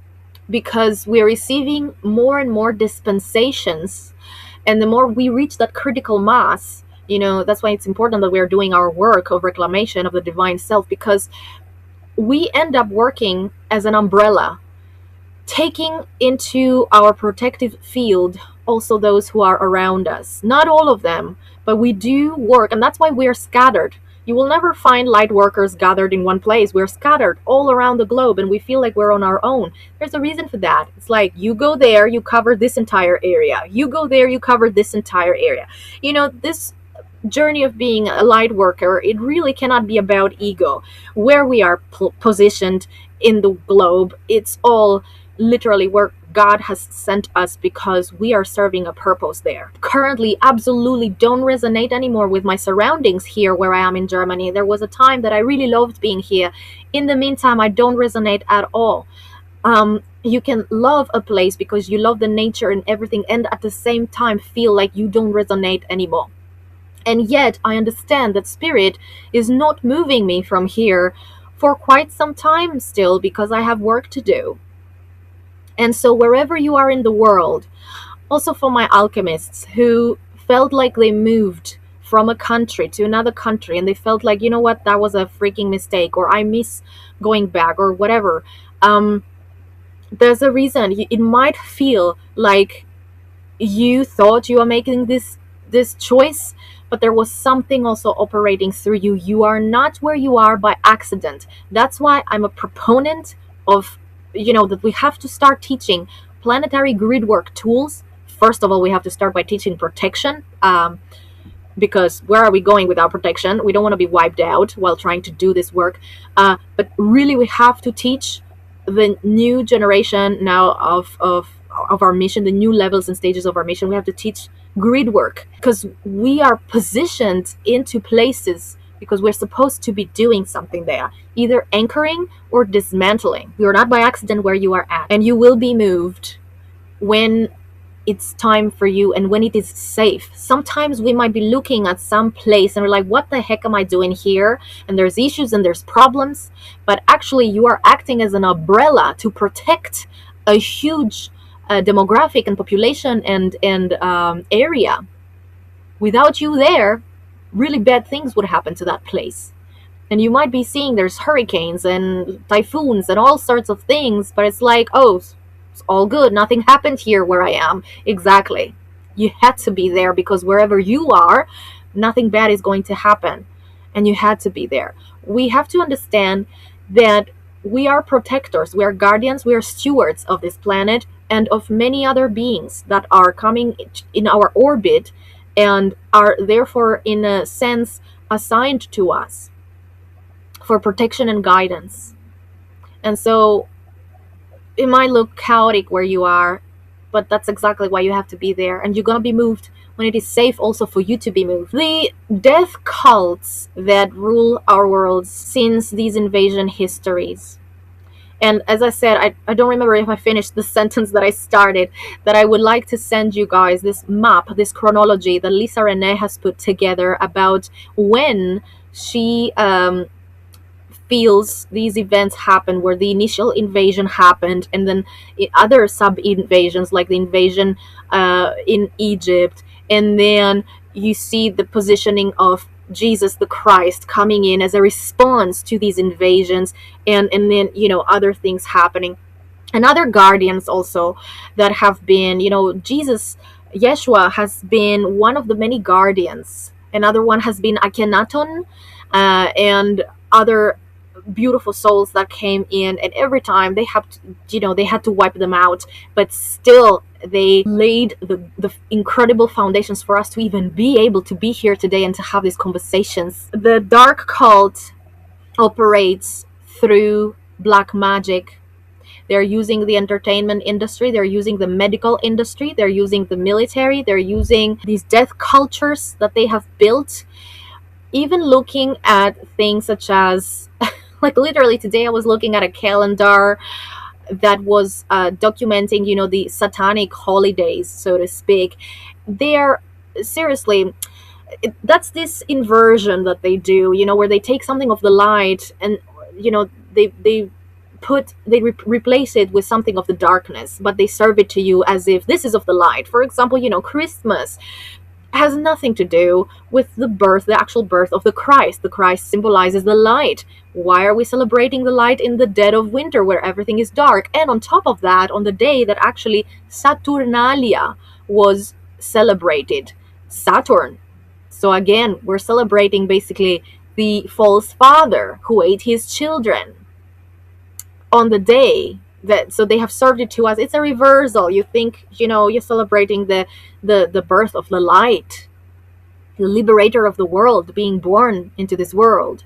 because we're receiving more and more dispensations, and the more we reach that critical mass, that's why it's important that we're doing our work of reclamation of the divine self, because we end up working as an umbrella, taking into our protective field also those who are around us. Not all of them, but we do work, and that's why we're scattered. You will never find light workers gathered in one place. We're scattered all around the globe, and we feel like we're on our own. There's a reason for that. It's like, you go there, you cover this entire area. You go there, you cover this entire area. This journey of being a light worker, it really cannot be about ego. Where we are positioned in the globe, it's all literally where God has sent us, because we are serving a purpose there. Currently, absolutely don't resonate anymore with my surroundings here where I am in Germany. There was a time that I really loved being here. In the meantime, I don't resonate at all. You can love a place because you love the nature and everything, and at the same time feel like you don't resonate anymore. And yet I understand that spirit is not moving me from here for quite some time still, because I have work to do. And so wherever you are in the world, also for my alchemists who felt like they moved from a country to another country, and they felt like, that was a freaking mistake, or I miss going back, or whatever, there's a reason. It might feel like you thought you were making this choice, but there was something also operating through you. You are not where you are by accident. That's why I'm a proponent of, that we have to start teaching planetary grid work tools. First of all, we have to start by teaching protection, because where are we going without protection? We don't want to be wiped out while trying to do this work. But really, we have to teach the new generation now of our mission, the new levels and stages of our mission. We have to teach grid work because we are positioned into places because we're supposed to be doing something there, either anchoring or dismantling. You're not by accident where you are at, and you will be moved when it's time for you and when it is safe. Sometimes we might be looking at some place and we're like, what the heck am I doing here? And there's issues and there's problems, but actually you are acting as an umbrella to protect a huge demographic and population and area. Without you there, really bad things would happen to that place. And you might be seeing there's hurricanes and typhoons and all sorts of things, but it's like, oh, it's all good. Nothing happened here where I am. Exactly. You had to be there because wherever you are, nothing bad is going to happen. And you had to be there. We have to understand that we are protectors, we are guardians, we are stewards of this planet and of many other beings that are coming in our orbit and are therefore, in a sense, assigned to us for protection and guidance. And so it might look chaotic where you are, but that's exactly why you have to be there. And you're going to be moved when it is safe also for you to be moved. The death cults that rule our world since these invasion histories. And as I said, I don't remember if I finished the sentence that I started, that I would like to send you guys this map, this chronology that Lisa Renee has put together about when she feels these events happen, where the initial invasion happened, and then other sub-invasions like the invasion in Egypt, and then you see the positioning of Jesus the Christ coming in as a response to these invasions, and then other things happening, and other guardians also that have been, Yeshua has been one of the many guardians. Another one has been Akhenaton, and other beautiful souls that came in, and every time they have to, they had to wipe them out, but still they laid the incredible foundations for us to even be able to be here today and to have these conversations. The dark cult operates through black magic. They're using the entertainment industry, they're using the medical industry, they're using the military, they're using these death cultures that they have built, even looking at things such as like literally today I was looking at a calendar that was documenting, the satanic holidays, so to speak. They're seriously, that's this inversion that they do, where they take something of the light and, they replace it with something of the darkness, but they serve it to you as if this is of the light. For example, Christmas has nothing to do with the actual birth of the Christ. The Christ symbolizes the light. Why are we celebrating the light in the dead of winter where everything is dark? And on top of that, on the day that actually Saturnalia was celebrated, Saturn. So again, we're celebrating basically the false father who ate his children on the day that, so they have served it to us. It's a reversal. You think, you're celebrating the birth of the light, the liberator of the world being born into this world.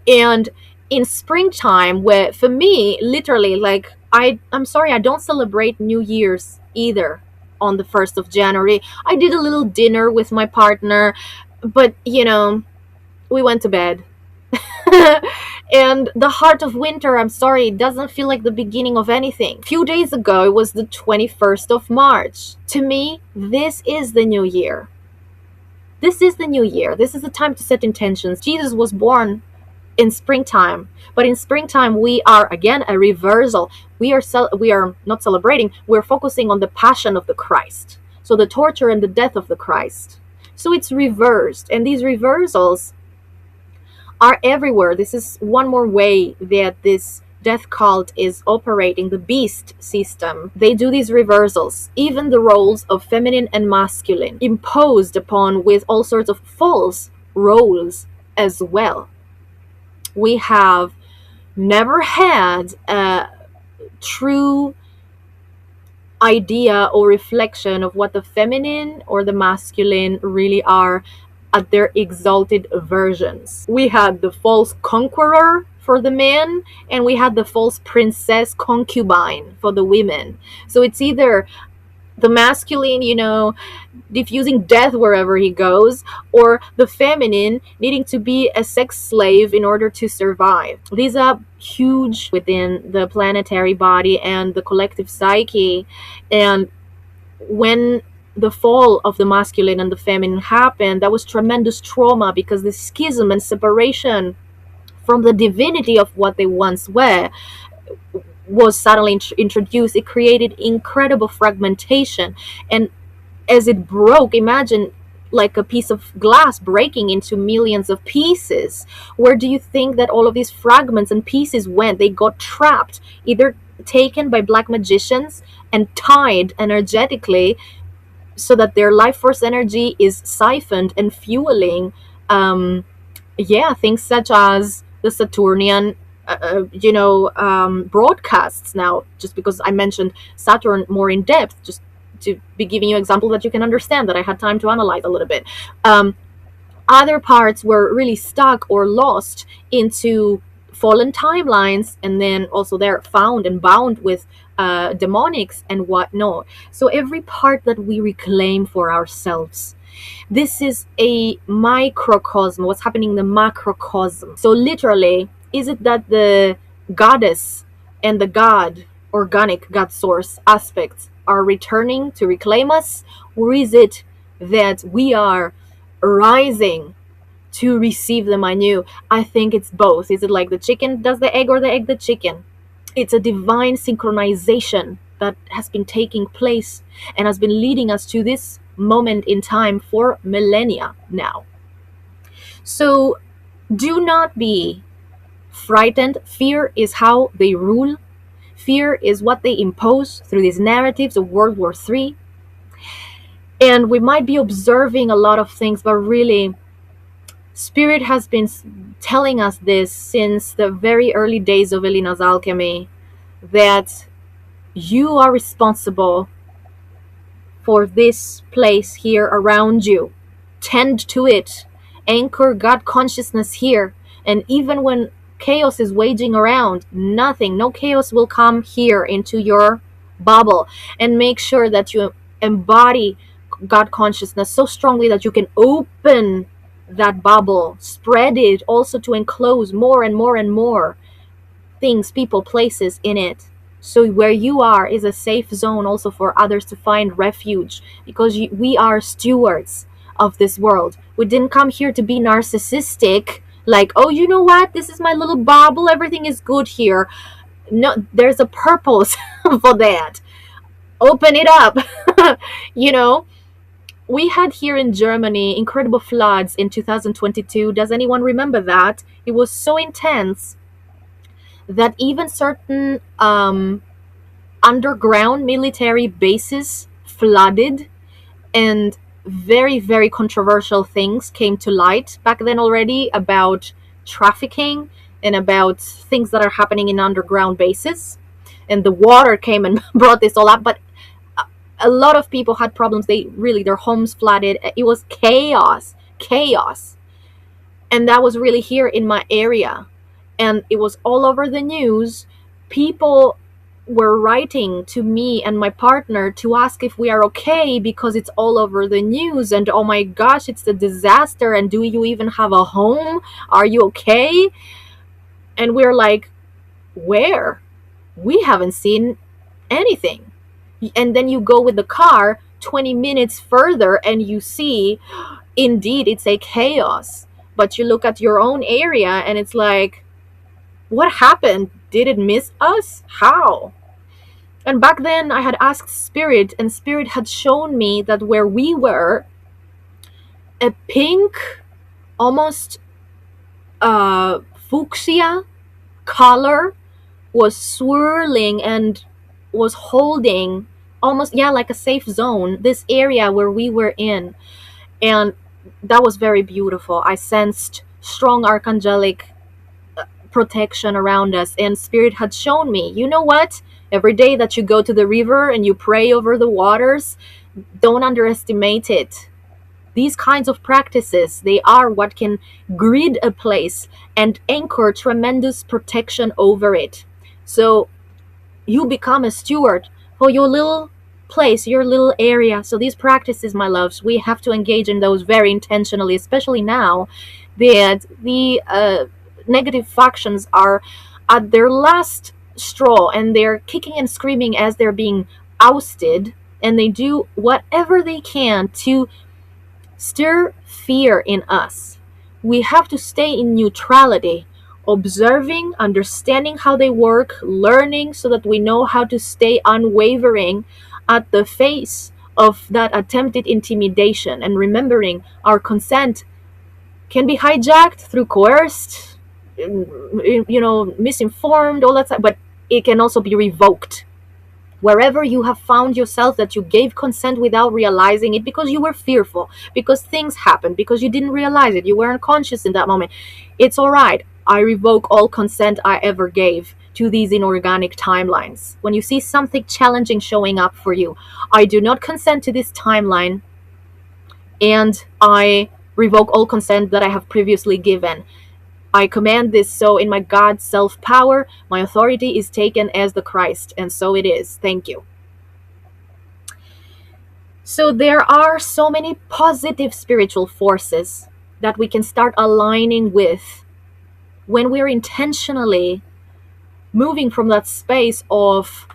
And in springtime, where for me, literally, like, I'm sorry, I don't celebrate New Year's either on the 1st of January. I did a little dinner with my partner, but, we went to bed. And the heart of winter, I'm sorry, it doesn't feel like the beginning of anything. A few days ago, it was the 21st of March. To me, this is the new year. This is the new year. This is the time to set intentions. Jesus was born in springtime, but in springtime we are again a reversal. We are not celebrating, we're focusing on the passion of the Christ, so the torture and the death of the Christ. So it's reversed, and these reversals are everywhere. This is one more way that this death cult is operating, the beast system. They do these reversals, even the roles of feminine and masculine, imposed upon with all sorts of false roles as well. We have never had a true idea or reflection of what the feminine or the masculine really are at their exalted versions. We had the false conqueror for the men, and we had the false princess concubine for the women. So it's either The masculine, diffusing death wherever he goes, or the feminine needing to be a sex slave in order to survive. These are huge within the planetary body and the collective psyche. And when the fall of the masculine and the feminine happened, that was tremendous trauma, because the schism and separation from the divinity of what they once were was suddenly introduced. It created incredible fragmentation. And as it broke, imagine like a piece of glass breaking into millions of pieces. Where do you think that all of these fragments and pieces went? They got trapped, either taken by black magicians and tied energetically, so that their life force energy is siphoned and fueling things such as the Saturnian broadcasts. Now, just because I mentioned Saturn more in depth, just to be giving you an example that you can understand, that I had time to analyze a little bit. Other parts were really stuck or lost into fallen timelines, and then also they're found and bound with demonics and whatnot. So every part that we reclaim for ourselves, this is a microcosm, what's happening in the macrocosm. So literally, is it that the goddess and the god, organic god source aspects, are returning to reclaim us? Or is it that we are rising to receive them anew? I think it's both. Is it like the chicken does the egg, or the egg the chicken? It's a divine synchronization that has been taking place and has been leading us to this moment in time for millennia now. So do not be frightened. Fear is how they rule. Fear is what they impose through these narratives of World War III. And we might be observing a lot of things, but really, Spirit has been telling us this since the very early days of Elina's alchemy, that you are responsible for this place here around you. Tend to it. Anchor God consciousness here. And even when chaos is waging around, no chaos will come here into your bubble. And make sure that you embody God consciousness so strongly that you can open that bubble, spread it also to enclose more and more and more things, people, places in it. So where you are is a safe zone also for others to find refuge, because we are stewards of this world. We didn't come here to be narcissistic, like, oh, you know what, this is my little bubble, everything is good here. No, there's a purpose for that. Open it up. We had here in Germany incredible floods in 2022. Does anyone remember that? It was so intense that even certain underground military bases flooded, and very, very controversial things came to light back then already about trafficking and about things that are happening in underground bases. And the water came and brought this all up. But a lot of people had problems. Their homes flooded. It was chaos. And that was really here in my area. And it was all over the news. People were writing to me and my partner to ask if we are okay, because it's all over the news. And oh my gosh, it's a disaster. And do you even have a home? Are you okay? And we're like, where? We haven't seen anything. And then you go with the car 20 minutes further and you see, indeed, it's a chaos. But you look at your own area and it's like, what happened? Did it miss us? How? And back then I had asked Spirit, and Spirit had shown me that where we were, a pink, almost fuchsia color was swirling and was holding almost, like a safe zone, this area where we were in. And that was very beautiful. I sensed strong archangelic protection around us, and Spirit had shown me, you know what, every day that you go to the river and you pray over the waters, don't underestimate it. These kinds of practices, they are what can grid a place and anchor tremendous protection over it. So you become a steward for your little place, your little area. So these practices, my loves, we have to engage in those very intentionally, especially now that the negative factions are at their last straw and they're kicking and screaming as they're being ousted, and they do whatever they can to stir fear in us. We have to stay in neutrality, observing, understanding how they work, learning so that we know how to stay unwavering at the face of that attempted intimidation, and remembering our consent can be hijacked through coerced, misinformed, all that stuff, but it can also be revoked. Wherever you have found yourself that you gave consent without realizing it because you were fearful, because things happened, because you didn't realize it, you weren't conscious in that moment, it's all right. I revoke all consent I ever gave to these inorganic timelines. When you see something challenging showing up for you, I do not consent to this timeline, and I revoke all consent that I have previously given. I command this so in my God self-power, my authority is taken as the Christ, and so it is. Thank you. So there are so many positive spiritual forces that we can start aligning with when we're intentionally moving from that space of,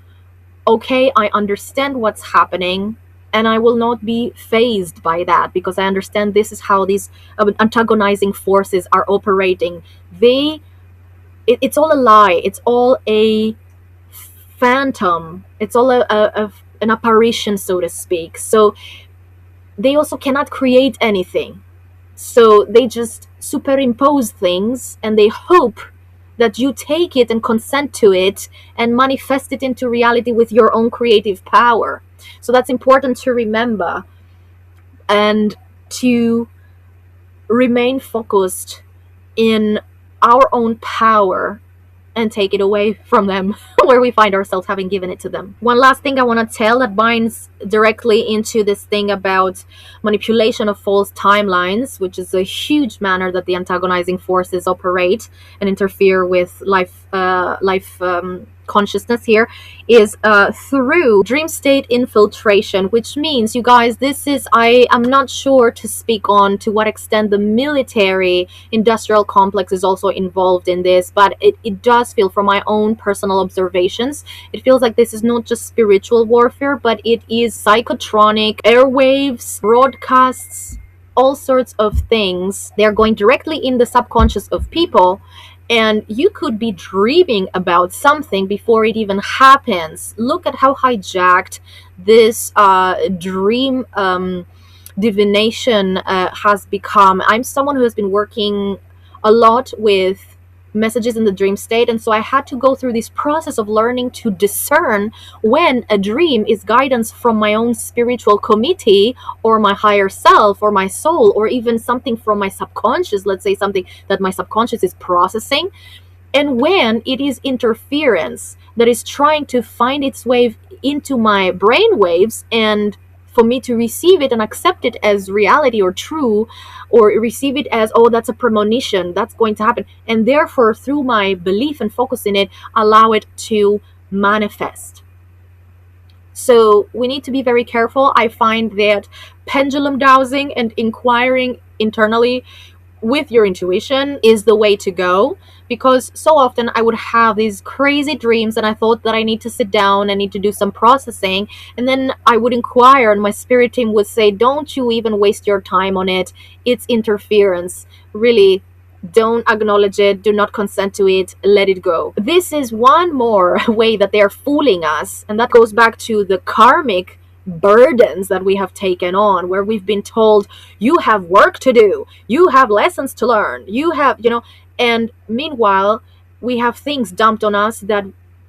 okay, I understand what's happening, and I will not be fazed by that because I understand this is how these antagonizing forces are operating. It's all a lie. It's all a phantom. It's all an apparition, so to speak. So they also cannot create anything. So they just superimpose things and they hope that you take it and consent to it and manifest it into reality with your own creative power. So that's important to remember, and to remain focused in our own power and take it away from them where we find ourselves having given it to them. One last thing I want to tell that binds directly into this thing about manipulation of false timelines, which is a huge manner that the antagonizing forces operate and interfere with life consciousness here, is through dream state infiltration, which means, you guys, I am not sure to speak on to what extent the military industrial complex is also involved in this, but it does feel, from my own personal observations, it feels like this is not just spiritual warfare, but it is psychotronic, airwaves, broadcasts, all sorts of things. They're going directly in the subconscious of people, and you could be dreaming about something before it even happens. Look at how hijacked this dream divination has become. I'm someone who has been working a lot with messages in the dream state, and so I had to go through this process of learning to discern when a dream is guidance from my own spiritual committee or my higher self or my soul, or even something from my subconscious, let's say something that my subconscious is processing, and when it is interference that is trying to find its way into my brain waves, and for me to receive it and accept it as reality or true, or receive it as, oh, that's a premonition, that's going to happen, and therefore through my belief and focus in it, allow it to manifest. So we need to be very careful. I find that pendulum dowsing and inquiring internally with your intuition is the way to go, because so often I would have these crazy dreams and I thought that I need to sit down, I need to do some processing, and then I would inquire and my spirit team would say, don't you even waste your time on it, it's interference, really, don't acknowledge it, do not consent to it, let it go. This is one more way that they're fooling us, and that goes back to the karmic burdens that we have taken on, where we've been told, you have work to do, you have lessons to learn, you have, and meanwhile we have things dumped on us that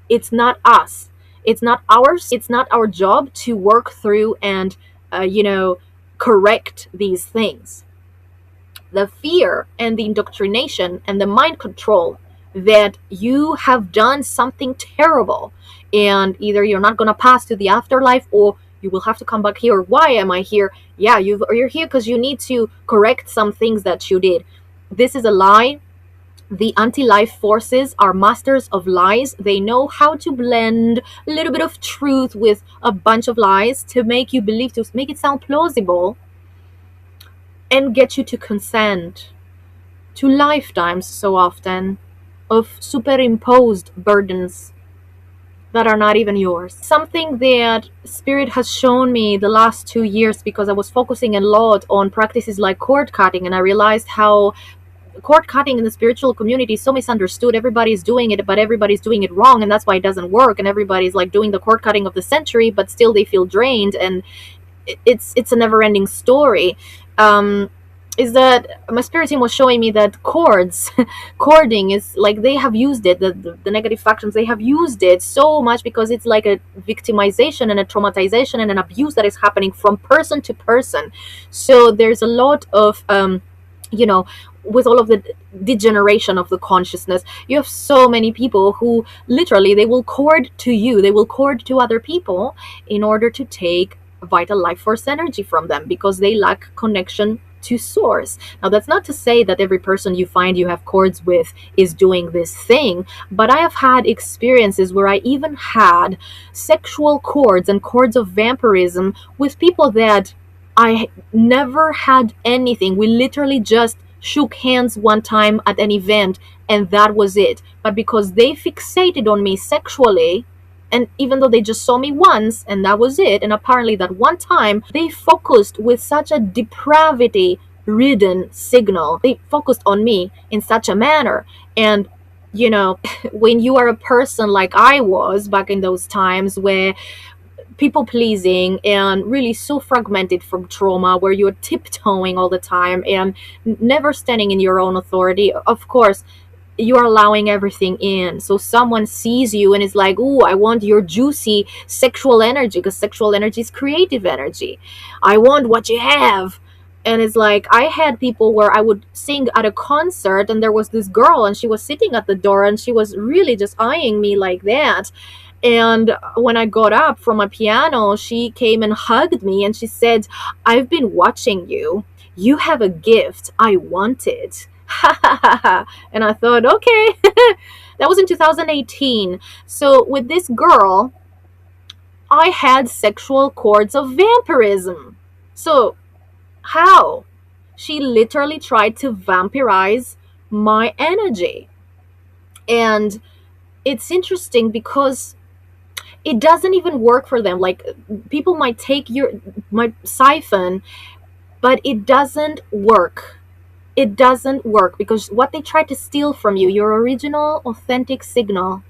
it's not us, it's not ours, it's not our job to work through and correct these things. The fear and the indoctrination and the mind control that you have done something terrible and either you're not going to pass to the afterlife or you will have to come back here. Why am I here? Yeah, you're here because you need to correct some things that you did. This is a lie. The anti-life forces are masters of lies. They know how to blend a little bit of truth with a bunch of lies to make you believe, to make it sound plausible, and get you to consent to lifetimes so often of superimposed burdens that are not even yours. Something that Spirit has shown me the last 2 years, because I was focusing a lot on practices like cord cutting, and I realized how cord cutting in the spiritual community is so misunderstood. Everybody's doing it, but everybody's doing it wrong, and that's why it doesn't work. And everybody's like doing the cord cutting of the century, but still they feel drained, and it's a never-ending story. Is that my spirit team was showing me that cording is like, they have used it, the negative factions, they have used it so much because it's like a victimization and a traumatization and an abuse that is happening from person to person. So there's a lot of with all of the degeneration of the consciousness, you have so many people who literally, they will cord to you, they will cord to other people in order to take vital life force energy from them, because they lack connection to source. Now, that's not to say that every person you find you have cords with is doing this thing, but I have had experiences where I even had sexual cords and cords of vampirism with people that I never had anything. We literally just shook hands one time at an event, and that was it. But because they fixated on me sexually, and even though they just saw me once and that was it, and apparently that one time, they focused with such a depravity ridden signal. They focused on me in such a manner. And when you are a person like I was back in those times, where people pleasing and really so fragmented from trauma, where you're tiptoeing all the time and never standing in your own authority, of course you are allowing everything in. So someone sees you and is like, "Oh, I want your juicy sexual energy," because sexual energy is creative energy. "I want what you have." And it's like, I had people where I would sing at a concert, and there was this girl, and she was sitting at the door, and she was really just eyeing me like that. And when I got up from my piano, she came and hugged me, and she said, "I've been watching you. You have a gift. I want it." And I thought, okay. That was in 2018. So with this girl, I had sexual cords of vampirism. So how? She literally tried to vampirize my energy. And it's interesting because it doesn't even work for them. Like, people might take my siphon, but it doesn't work. It doesn't work, because what they try to steal from you, your original authentic signal,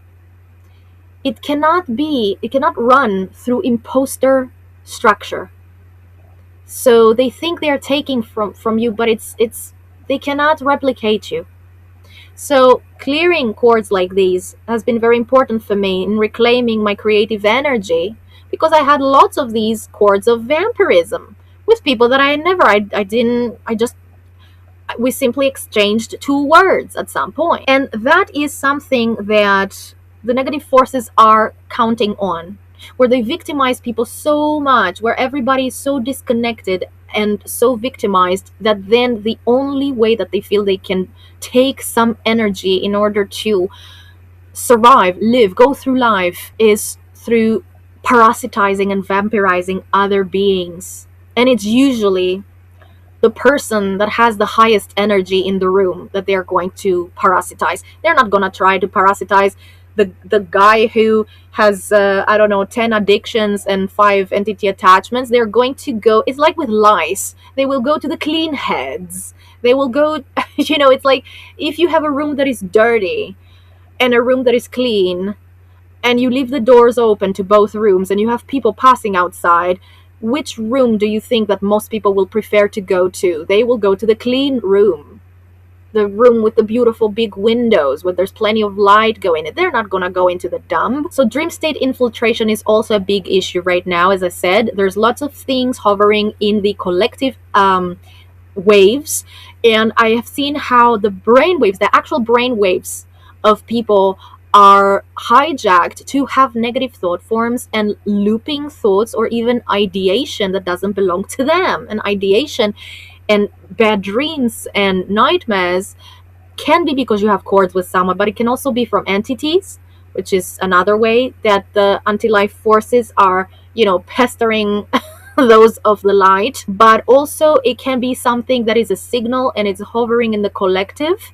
it cannot run through imposter structure. So they think they're taking from you, but they cannot replicate you. So clearing cords like these has been very important for me in reclaiming my creative energy, because I had lots of these cords of vampirism with people that we simply exchanged 2 words at some point. And that is something that the negative forces are counting on, where they victimize people so much, where everybody is so disconnected and so victimized, that then the only way that they feel they can take some energy in order to survive, live, go through life, is through parasitizing and vampirizing other beings. And it's usually the person that has the highest energy in the room that they're going to parasitize. They're not going to try to parasitize the guy who has 10 addictions and 5 entity attachments. They're going to go, it's like with lice, they will go to the clean heads. They will go it's like, if you have a room that is dirty and a room that is clean, and you leave the doors open to both rooms, and you have people passing outside, which room do you think that most people will prefer to go to? They will go to the clean room, the room with the beautiful big windows where there's plenty of light going in. They're not going to go into the dump. So dream state infiltration is also a big issue right now. As I said, there's lots of things hovering in the collective waves, and I have seen how the actual brain waves of people are hijacked to have negative thought forms and looping thoughts, or even ideation that doesn't belong to them. And ideation and bad dreams and nightmares can be because you have cords with someone, but it can also be from entities, which is another way that the anti-life forces are, pestering those of the light. But also it can be something that is a signal and it's hovering in the collective.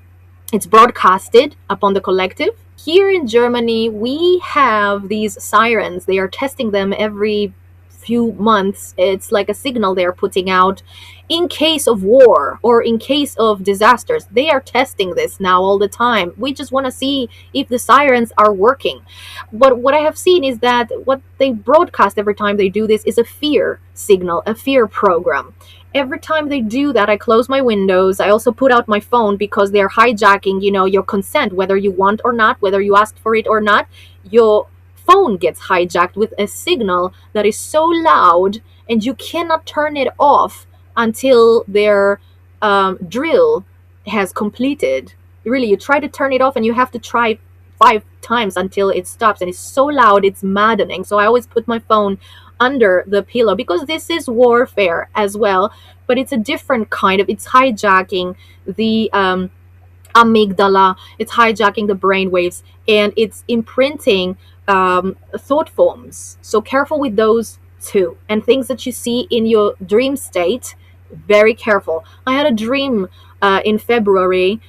It's broadcasted upon the collective. Here in Germany, we have these sirens. They are testing them every few months. It's like a signal they're putting out in case of war or in case of disasters. They are testing this now all the time. We just want to see if the sirens are working. But what I have seen is that what they broadcast every time they do this is a fear signal, a fear program. Every time they do that, I close my windows. I also put out my phone because they're hijacking, your consent, whether you want or not, whether you asked for it or not. Your phone gets hijacked with a signal that is so loud, and you cannot turn it off until their drill has completed. Really, you try to turn it off and you have to try 5 times until it stops, and it's so loud, it's maddening. So I always put my phone under the pillow because this is warfare as well, but it's a different kind of, it's hijacking the amygdala, it's hijacking the brain waves, and it's imprinting thought forms. So careful with those too. And things that you see in your dream state, very careful. I had a dream in February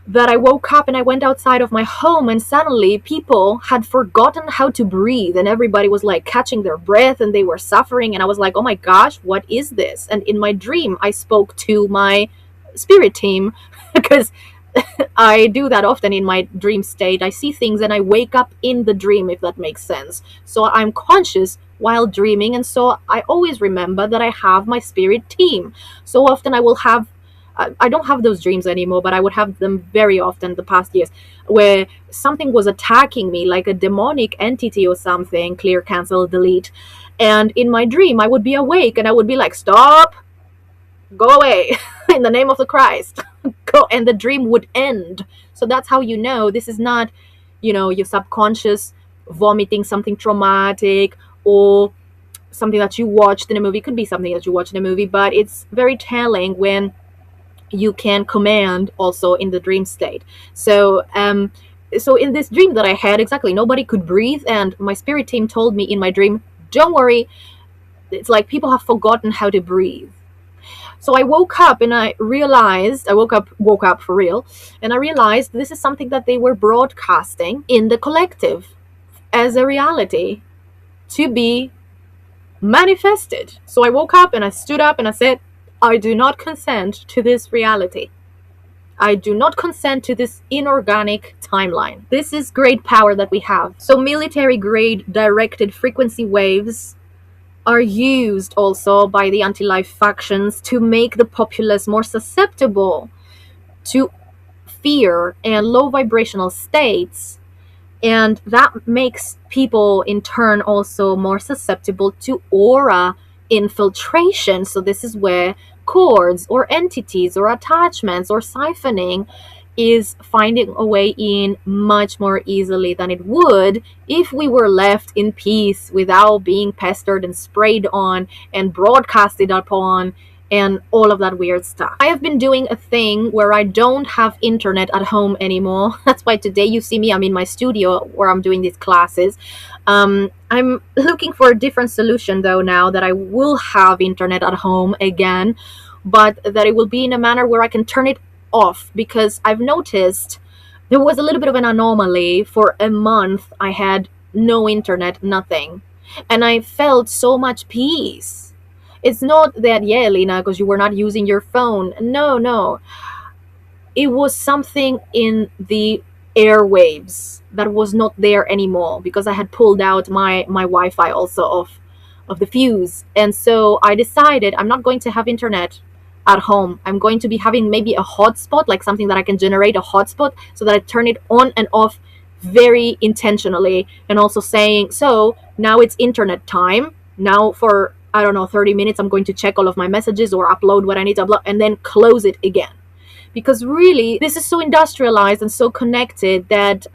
that I woke up and I went outside of my home, and suddenly people had forgotten how to breathe, and everybody was like catching their breath and they were suffering, and I was like, oh my gosh, what is this? And in my dream I spoke to my spirit team because I do that often in my dream state. I see things and I wake up in the dream, if that makes sense. So I'm conscious while dreaming, and so I always remember that I have my spirit team. So often I will have, I don't have those dreams anymore, but I would have them very often the past years, where something was attacking me, like a demonic entity or something, clear, cancel, delete. And in my dream I would be awake and I would be like, stop, go away, in the name of the Christ, go, and the dream would end. So that's how you know this is not, your subconscious vomiting something traumatic or something that you watched in a movie. It could be something that you watched in a movie, but it's very telling when you can command also in the dream state. So so in this dream that I had, exactly, nobody could breathe, and my spirit team told me in my dream, don't worry, it's like people have forgotten how to breathe. So I woke up and I realized, I woke up for real, and I realized this is something that they were broadcasting in the collective as a reality to be manifested. So I woke up and I stood up and I said, I do not consent to this reality. I do not consent to this inorganic timeline. This is great power that we have. So military grade directed frequency waves are used also by the anti-life factions to make the populace more susceptible to fear and low vibrational states, and that makes people in turn also more susceptible to aura infiltration. So this is where cords or entities or attachments or siphoning is finding a way in much more easily than it would if we were left in peace without being pestered and sprayed on and broadcasted upon and all of that weird stuff. I have been doing a thing where I don't have internet at home anymore. That's why today you see me, I'm in my studio where I'm doing these classes. I'm looking for a different solution though now that I will have internet at home again, but that it will be in a manner where I can turn it off, because I've noticed there was a little bit of an anomaly. For a month I had no internet, nothing, and I felt so much peace. It's not that, yeah, Elina, because you were not using your phone. No. It was something in the airwaves that was not there anymore, because I had pulled out my Wi-Fi also of the fuse. And so I decided I'm not going to have internet at home. I'm going to be having maybe a hotspot, like something that I can generate a hotspot, so that I turn it on and off very intentionally, and also saying, so now it's internet time. Now for, I don't know, 30 minutes, I'm going to check all of my messages or upload what I need to upload, and then close it again. Because really, this is so industrialized and so connected that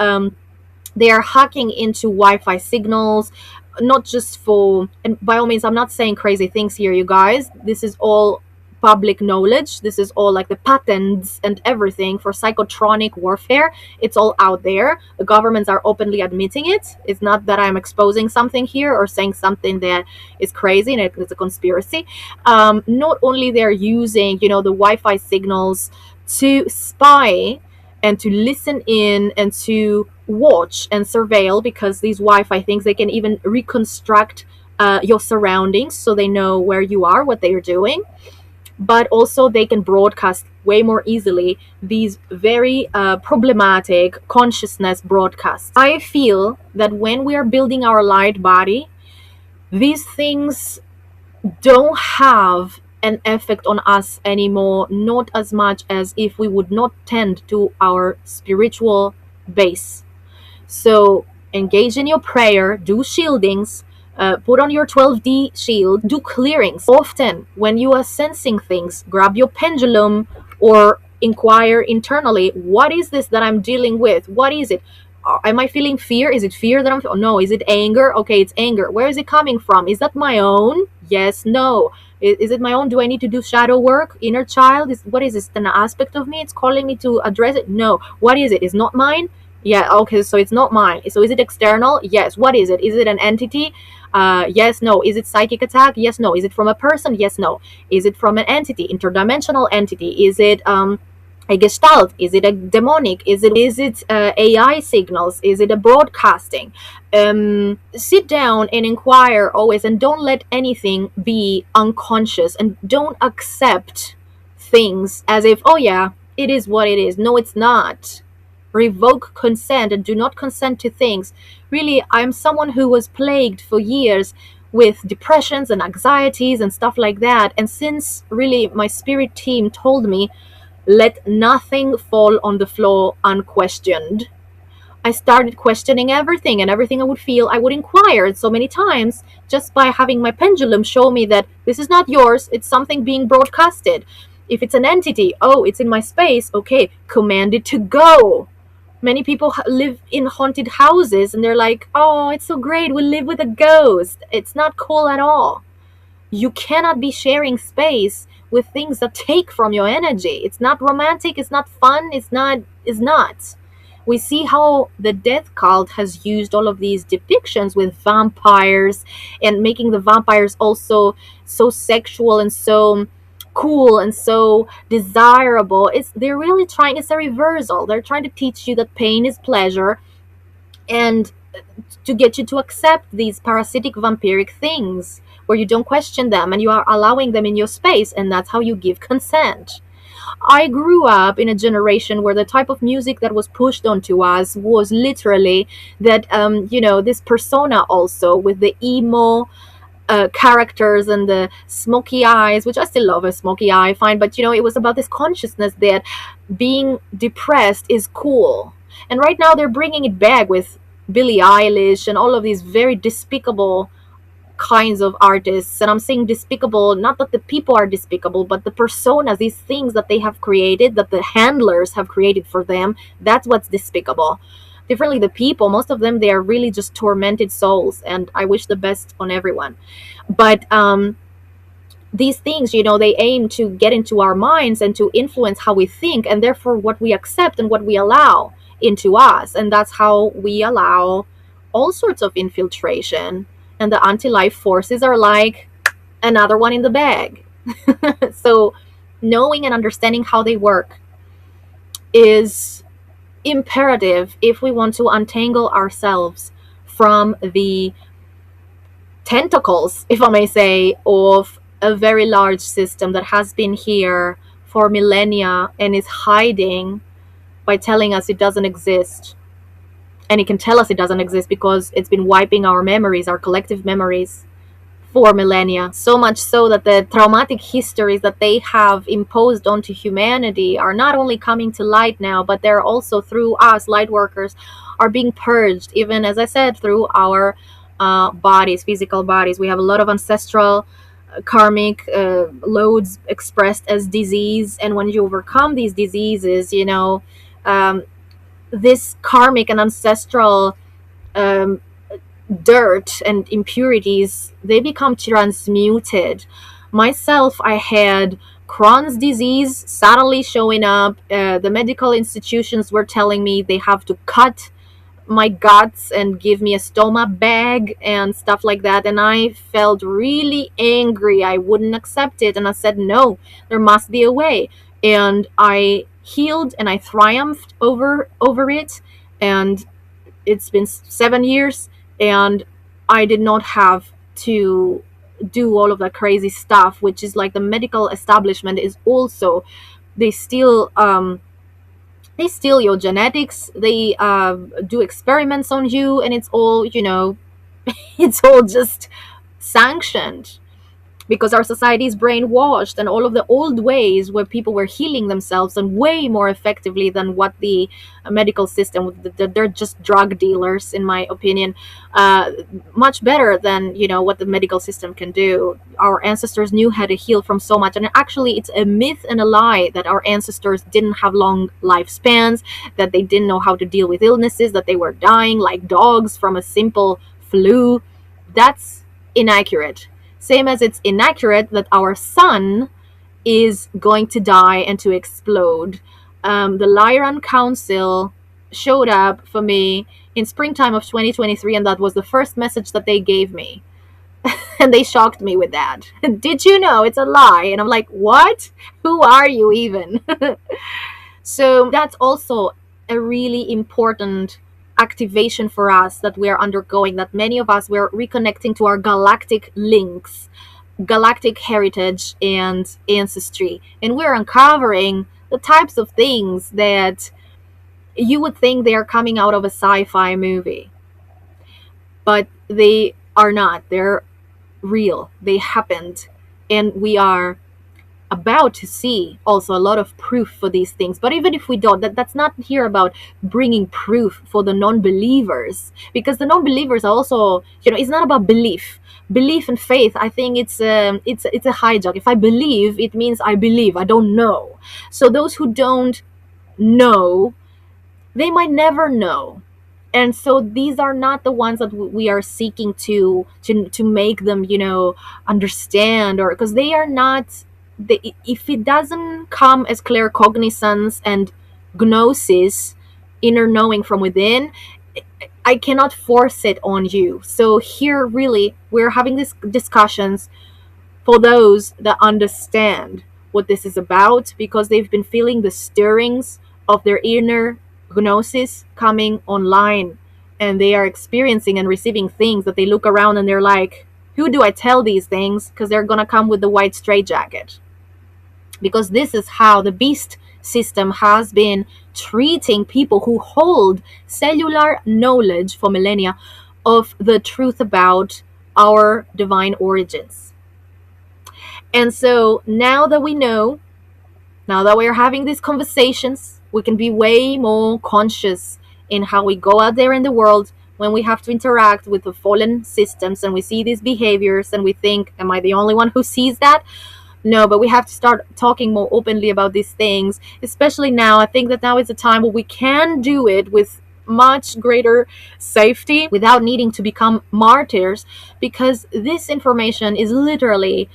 they are hacking into Wi-Fi signals, not just for, and by all means, I'm not saying crazy things here, you guys. This is all public knowledge. This is all like the patents and everything for psychotronic warfare. It's all out there. The governments are openly admitting it. It's not that I'm exposing something here or saying something that is crazy and it's a conspiracy. Not only they're using, the Wi-Fi signals to spy and to listen in and to watch and surveil, because these Wi-Fi things, they can even reconstruct your surroundings so they know where you are, what they are doing. But also they can broadcast way more easily these very problematic consciousness broadcasts. I feel that when we are building our light body, these things don't have an effect on us anymore, not as much as if we would not tend to our spiritual base. So engage in your prayer, do shieldings, put on your 12D shield, do clearings. Often when you are sensing things, grab your pendulum or inquire internally, what is this that I'm dealing with? What is it? Am I feeling fear? Is it fear that I'm feeling? No. Is it anger? Okay, it's anger. Where is it coming from? Is that my own? Yes, no. Is it my own? Do I need to do shadow work? Inner child? What is this? An aspect of me? It's calling me to address it? No. What is it? Is not mine? Yeah, okay, so it's not mine. So is it external? Yes. What is it? Is it an entity? Yes, no. Is it psychic attack? Yes, no. Is it from a person? Yes, no. Is it from an entity, interdimensional entity? Is it a gestalt? Is it a demonic? Is it AI signals? Is it a broadcasting? Sit down and inquire always, and don't let anything be unconscious, and don't accept things as if, oh yeah, it is what it is. No, it's not. Revoke consent and do not consent to things. Really, I'm someone who was plagued for years with depressions and anxieties and stuff like that. And since really my spirit team told me, let nothing fall on the floor unquestioned, I started questioning everything, and everything I would feel, I would inquire so many times, just by having my pendulum show me that this is not yours, it's something being broadcasted. If it's an entity, oh, it's in my space, okay, command it to go. Many people live in haunted houses and they're like, oh, it's so great, we live with a ghost. It's not cool at all. You cannot be sharing space with things that take from your energy. It's not romantic, it's not fun, it's not. We see how the death cult has used all of these depictions with vampires and making the vampires also so sexual and so cool and so desirable. They're really trying, it's a reversal. They're trying to teach you that pain is pleasure, and to get you to accept these parasitic vampiric things where you don't question them and you are allowing them in your space, and that's how you give consent. I grew up in a generation where the type of music that was pushed onto us was literally that, this persona also with the emo characters and the smoky eyes, which I still love a smoky eye, fine, but it was about this consciousness that being depressed is cool. And right now they're bringing it back with Billie Eilish and all of these very despicable kinds of artists. And I'm saying despicable, not that the people are despicable, but the personas, these things that they have created, that the handlers have created for them, that's what's despicable. Differently, the people, most of them, they are really just tormented souls, and I wish the best on everyone. But these things, they aim to get into our minds and to influence how we think, and therefore what we accept and what we allow into us. And that's how we allow all sorts of infiltration. And the anti-life forces are like another one in the bag. So knowing and understanding how they work is imperative if we want to untangle ourselves from the tentacles, if I may say, of a very large system that has been here for millennia and is hiding by telling us it doesn't exist. And it can tell us it doesn't exist because it's been wiping our memories, our collective memories, for millennia. So much so that the traumatic histories that they have imposed onto humanity are not only coming to light now, but they're also, through us, light workers, are being purged, even, as I said, through our bodies, physical bodies. We have a lot of ancestral karmic loads expressed as disease. And when you overcome these diseases, this karmic and ancestral dirt and impurities, they become transmuted. Myself, I had Crohn's disease suddenly showing up. The medical institutions were telling me they have to cut my guts and give me a stoma bag and stuff like that, and I felt really angry. I wouldn't accept it, and I said no, there must be a way. And I healed and I triumphed over it, and it's been 7 years, and I did not have to do all of that crazy stuff, which is like the medical establishment is also, they still they steal your genetics, they do experiments on you, and it's all, it's all just sanctioned because our society is brainwashed, and all of the old ways where people were healing themselves and way more effectively than what the medical system, they're just drug dealers in my opinion, uh, much better than what the medical system can do. Our ancestors knew how to heal from so much, and actually it's a myth and a lie that our ancestors didn't have long lifespans, that they didn't know how to deal with illnesses, that they were dying like dogs from a simple flu. That's inaccurate. Same as it's inaccurate that our sun is going to die and to explode. The Lyran Council showed up for me in springtime of 2023, and that was the first message that they gave me. And they shocked me with that. Did you know it's a lie? And I'm like, what? Who are you even? So that's also a really important activation for us that we're undergoing, that many of us, we're reconnecting to our galactic links, galactic heritage and ancestry, and we're uncovering the types of things that you would think they are coming out of a sci-fi movie, but they are not. They're real, they happened, and we are about to see also a lot of proof for these things. But even if we don't, that's not here about bringing proof for the non-believers, because the non-believers are also, it's not about belief and faith. I think it's a hijack. If I believe, it means I believe, I don't know. So those who don't know, they might never know. And so these are not the ones that we are seeking to make them understand, or because they are not. If it doesn't come as claircognizance and gnosis, inner knowing from within, I cannot force it on you. So here really we're having these discussions for those that understand what this is about, because they've been feeling the stirrings of their inner gnosis coming online, and they are experiencing and receiving things that they look around and they're like, who do I tell these things? Because they're gonna come with the white straitjacket. Because this is how the beast system has been treating people who hold cellular knowledge for millennia of the truth about our divine origins. And so now that we know, now that we're having these conversations, we can be way more conscious in how we go out there in the world when we have to interact with the fallen systems, and we see these behaviors and we think, am I the only one who sees that? No, but we have to start talking more openly about these things, especially now. I think that now is a time where we can do it with much greater safety without needing to become martyrs, because this information is literally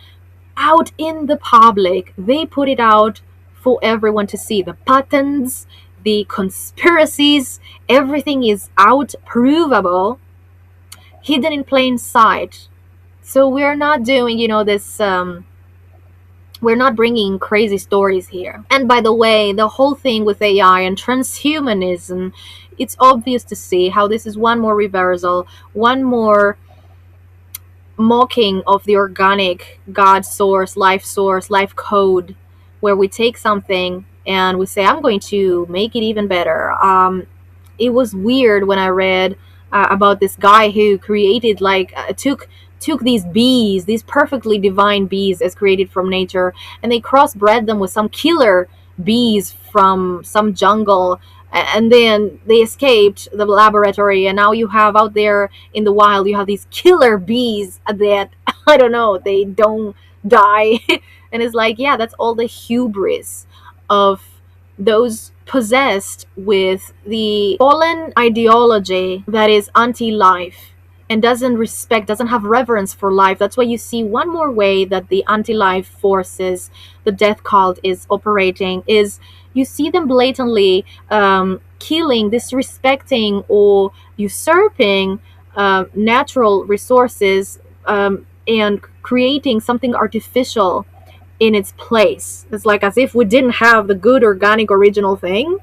out in the public. They put it out for everyone to see. The patterns, the conspiracies, everything is out, provable, hidden in plain sight. So we're not doing, this... we're not bringing crazy stories here. And by the way, the whole thing with AI and transhumanism, it's obvious to see how this is one more reversal, one more mocking of the organic God source, life code, where we take something and we say, I'm going to make it even better. It was weird when I read about this guy who created, took these bees, these perfectly divine bees as created from nature, and they crossbred them with some killer bees from some jungle, and then they escaped the laboratory, and now you have out there in the wild, you have these killer bees that, I don't know, they don't die. And it's like, yeah, that's all the hubris of those possessed with the fallen ideology that is anti-life, and doesn't have reverence for life. That's why you see one more way that the anti-life forces, the death cult, is operating, is you see them blatantly killing, disrespecting, or usurping natural resources, and creating something artificial in its place. It's like as if we didn't have the good, organic, original thing.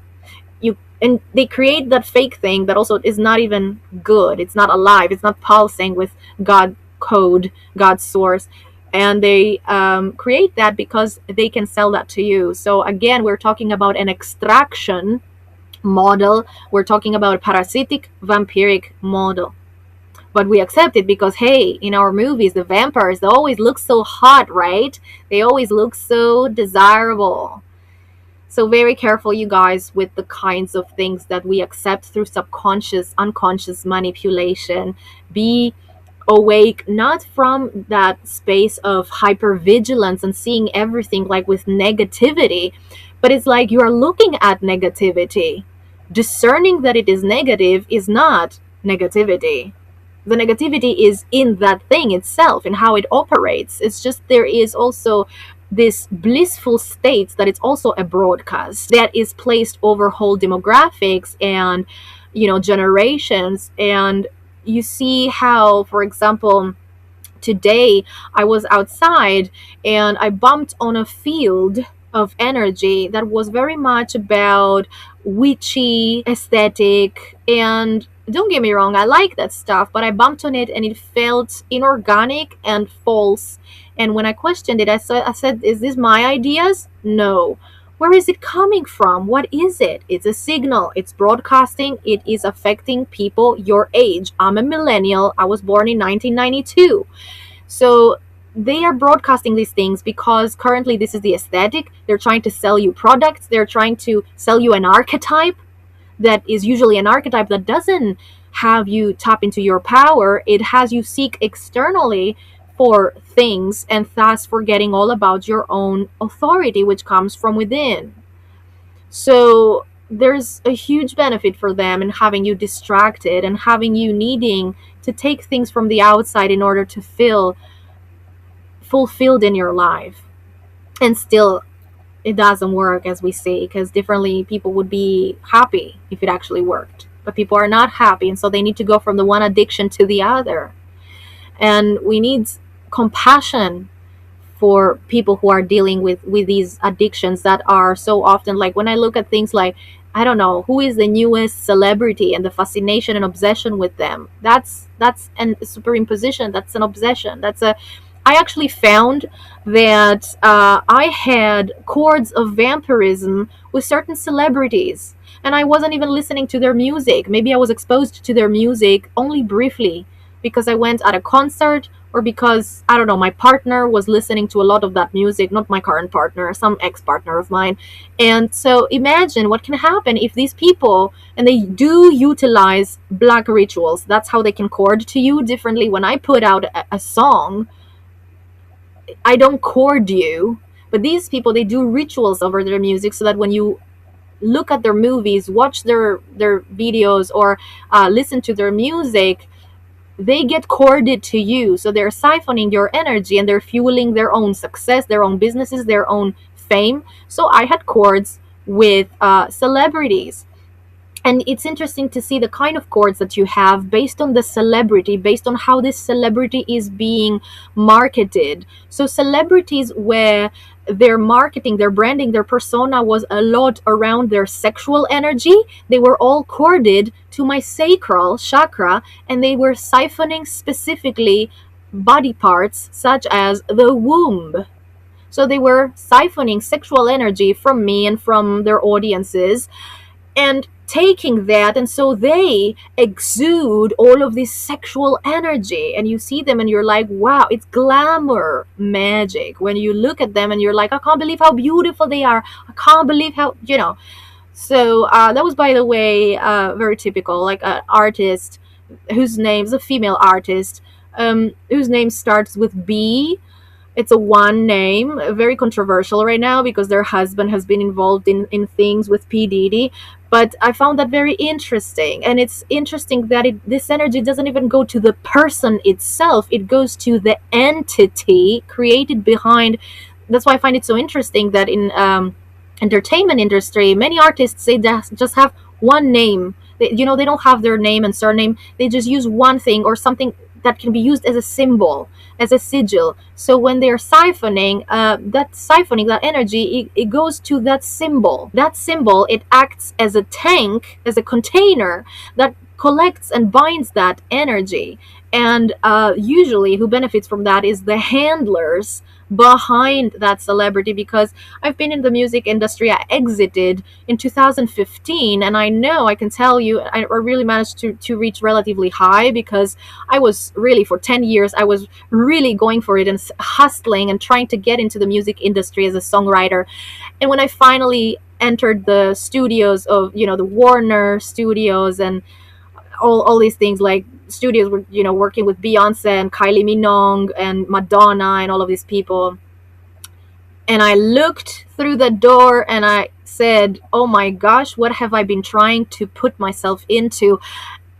And they create that fake thing that also is not even good. It's not alive. It's not pulsing with God code, God's source. And they create that because they can sell that to you. So again, we're talking about an extraction model. We're talking about a parasitic, vampiric model. But we accept it because, hey, in our movies, the vampires, they always look so hot, right? They always look so desirable. So very careful, you guys, with the kinds of things that we accept through subconscious, unconscious manipulation. Be awake, not from that space of hypervigilance and seeing everything like with negativity, but it's like you are looking at negativity. Discerning that it is negative is not negativity. The negativity is in that thing itself and how it operates. It's just there is also this blissful state that it's also a broadcast that is placed over whole demographics and generations. And you see how, for example, today I was outside and I bumped on a field of energy that was very much about witchy aesthetic. And don't get me wrong, I like that stuff, but I bumped on it and it felt inorganic and false. And when I questioned it, I said, is this my ideas? No. Where is it coming from? What is it? It's a signal. It's broadcasting. It is affecting people your age. I'm a millennial. I was born in 1992. So they are broadcasting these things because currently this is the aesthetic. They're trying to sell you products. They're trying to sell you an archetype that is usually an archetype that doesn't have you tap into your power. It has you seek externally for things and thus forgetting all about your own authority, which comes from within. So there's a huge benefit for them in having you distracted and having you needing to take things from the outside in order to feel fulfilled in your life. And still, it doesn't work, as we see, because differently people would be happy if it actually worked. But people are not happy, and so they need to go from the one addiction to the other. And we need compassion for people who are dealing with these addictions that are so often, like when I look at things like, I don't know, who is the newest celebrity and the fascination and obsession with them. That's an superimposition. That's an obsession. I actually found that I had chords of vampirism with certain celebrities, and I wasn't even listening to their music. Maybe I was exposed to their music only briefly because I went at a concert, or because, I don't know, my partner was listening to a lot of that music, not my current partner, some ex-partner of mine. And so imagine what can happen if these people, and they do utilize black rituals, that's how they can chord to you differently. When I put out a song, I don't chord you, but these people, they do rituals over their music so that when you look at their movies, watch their videos, or listen to their music, they get corded to you. So they're siphoning your energy and they're fueling their own success, their own businesses, their own fame. So I had cords with celebrities. And it's interesting to see the kind of cords that you have based on the celebrity, based on how this celebrity is being marketed. So celebrities where their marketing, their branding, their persona was a lot around their sexual energy, they were all corded to my sacral chakra, and they were siphoning specifically body parts such as the womb. So they were siphoning sexual energy from me and from their audiences, and taking that, and so they exude all of this sexual energy, and you see them and you're like, wow, it's glamour magic. When you look at them and you're like, I can't believe how beautiful they are, I can't believe how, So that was, by the way, very typical, like an artist whose name is a female artist, whose name starts with B, It's a one name, very controversial right now because their husband has been involved in things with P. Diddy. But I found that very interesting. And it's interesting that this energy doesn't even go to the person itself, it goes to the entity created behind. That's why I find it so interesting that in entertainment industry, many artists say just have one name. They don't have their name and surname. They just use one thing or something that can be used as a symbol, as a sigil. So when they're siphoning, that energy, it goes to that symbol. That symbol, it acts as a tank, as a container that collects and binds that energy. And usually, who benefits from that is the handlers behind that celebrity, because I've been in the music industry. I exited in 2015, and I can tell you, I really managed to reach relatively high, because I was really, for 10 years, I was really going for it and hustling and trying to get into the music industry as a songwriter. And when I finally entered the studios of, the Warner studios and all these things, like studios were, working with Beyonce and Kylie Minogue and Madonna and all of these people. And I looked through the door and I said, oh my gosh, what have I been trying to put myself into?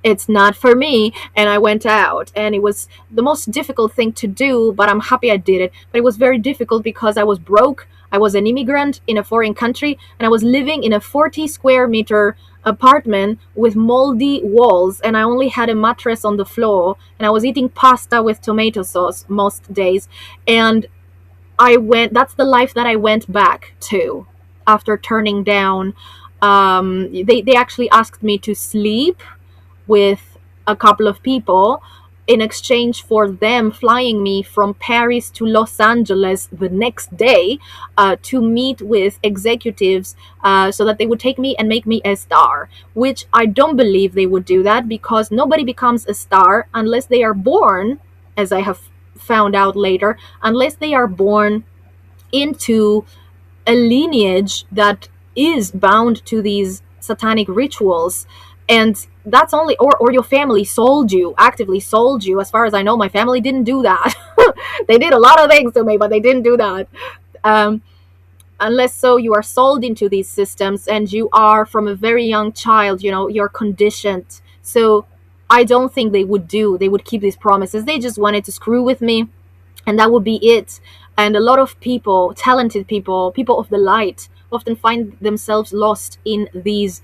It's not for me. And I went out, and it was the most difficult thing to do, but I'm happy I did it. But it was very difficult because I was broke. I was an immigrant in a foreign country, and I was living in a 40 square meter apartment with moldy walls, and I only had a mattress on the floor, and I was eating pasta with tomato sauce most days. And that's the life that I went back to after turning down. They actually asked me to sleep with a couple of people in exchange for them flying me from Paris to Los Angeles the next day to meet with executives so that they would take me and make me a star, which I don't believe they would do that, because nobody becomes a star unless they are born, as I have found out later, unless they are born into a lineage that is bound to these satanic rituals. And that's only, or your family actively sold you. As far as I know, my family didn't do that. They did a lot of things to me, but they didn't do that. Unless so you are sold into these systems, and you are from a very young child, you're conditioned. So I don't think they would keep these promises. They just wanted to screw with me, and that would be it. And a lot of people, talented people of the light, often find themselves lost in these